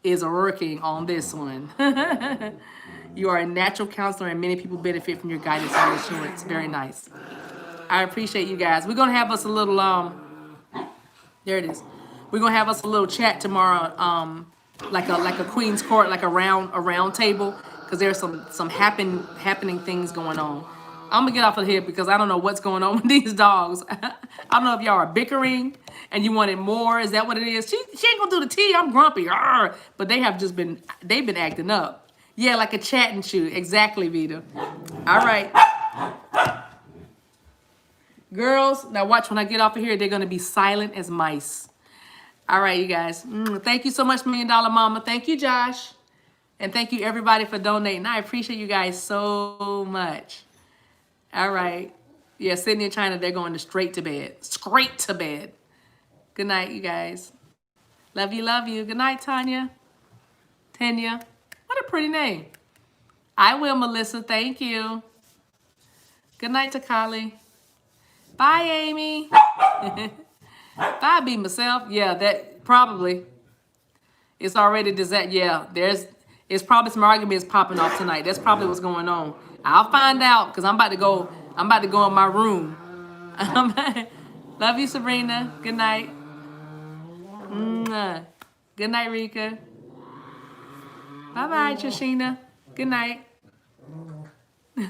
is working on this one. You are a natural counselor and many people benefit from your guidance and reassurance. Very nice. I appreciate you guys. We're gonna have us a little there it is. We're gonna have us a little chat tomorrow, like a Queen's Court, like a round table, because there's some happening things going on. I'm gonna get off of here because I don't know what's going on with these dogs. I don't know if y'all are bickering and you wanted more. Is that what it is? She ain't gonna do the tea. I'm grumpy. Arr! But they've been acting up. Yeah, like a chat and chew. Exactly, Vita. All right. Girls, now watch when I get off of here, they're going to be silent as mice. All right, you guys. Thank you so much, $1 Million Mama. Thank you, Josh. And thank you, everybody, for donating. I appreciate you guys so much. All right. Yeah, Sydney and China, they're going straight to bed. Straight to bed. Good night, you guys. Love you, love you. Good night, Tanya. What a pretty name. I will, Melissa. Thank you. Good night, Takali. Bye, Amy. Bye, be myself. Yeah, that probably. It's already disaster. Yeah, it's probably some arguments popping off tonight. That's probably what's going on. I'll find out because I'm about to go in my room. Love you, Sabrina. Good night. Good night, Rika. Bye-bye, Trishina. Good night.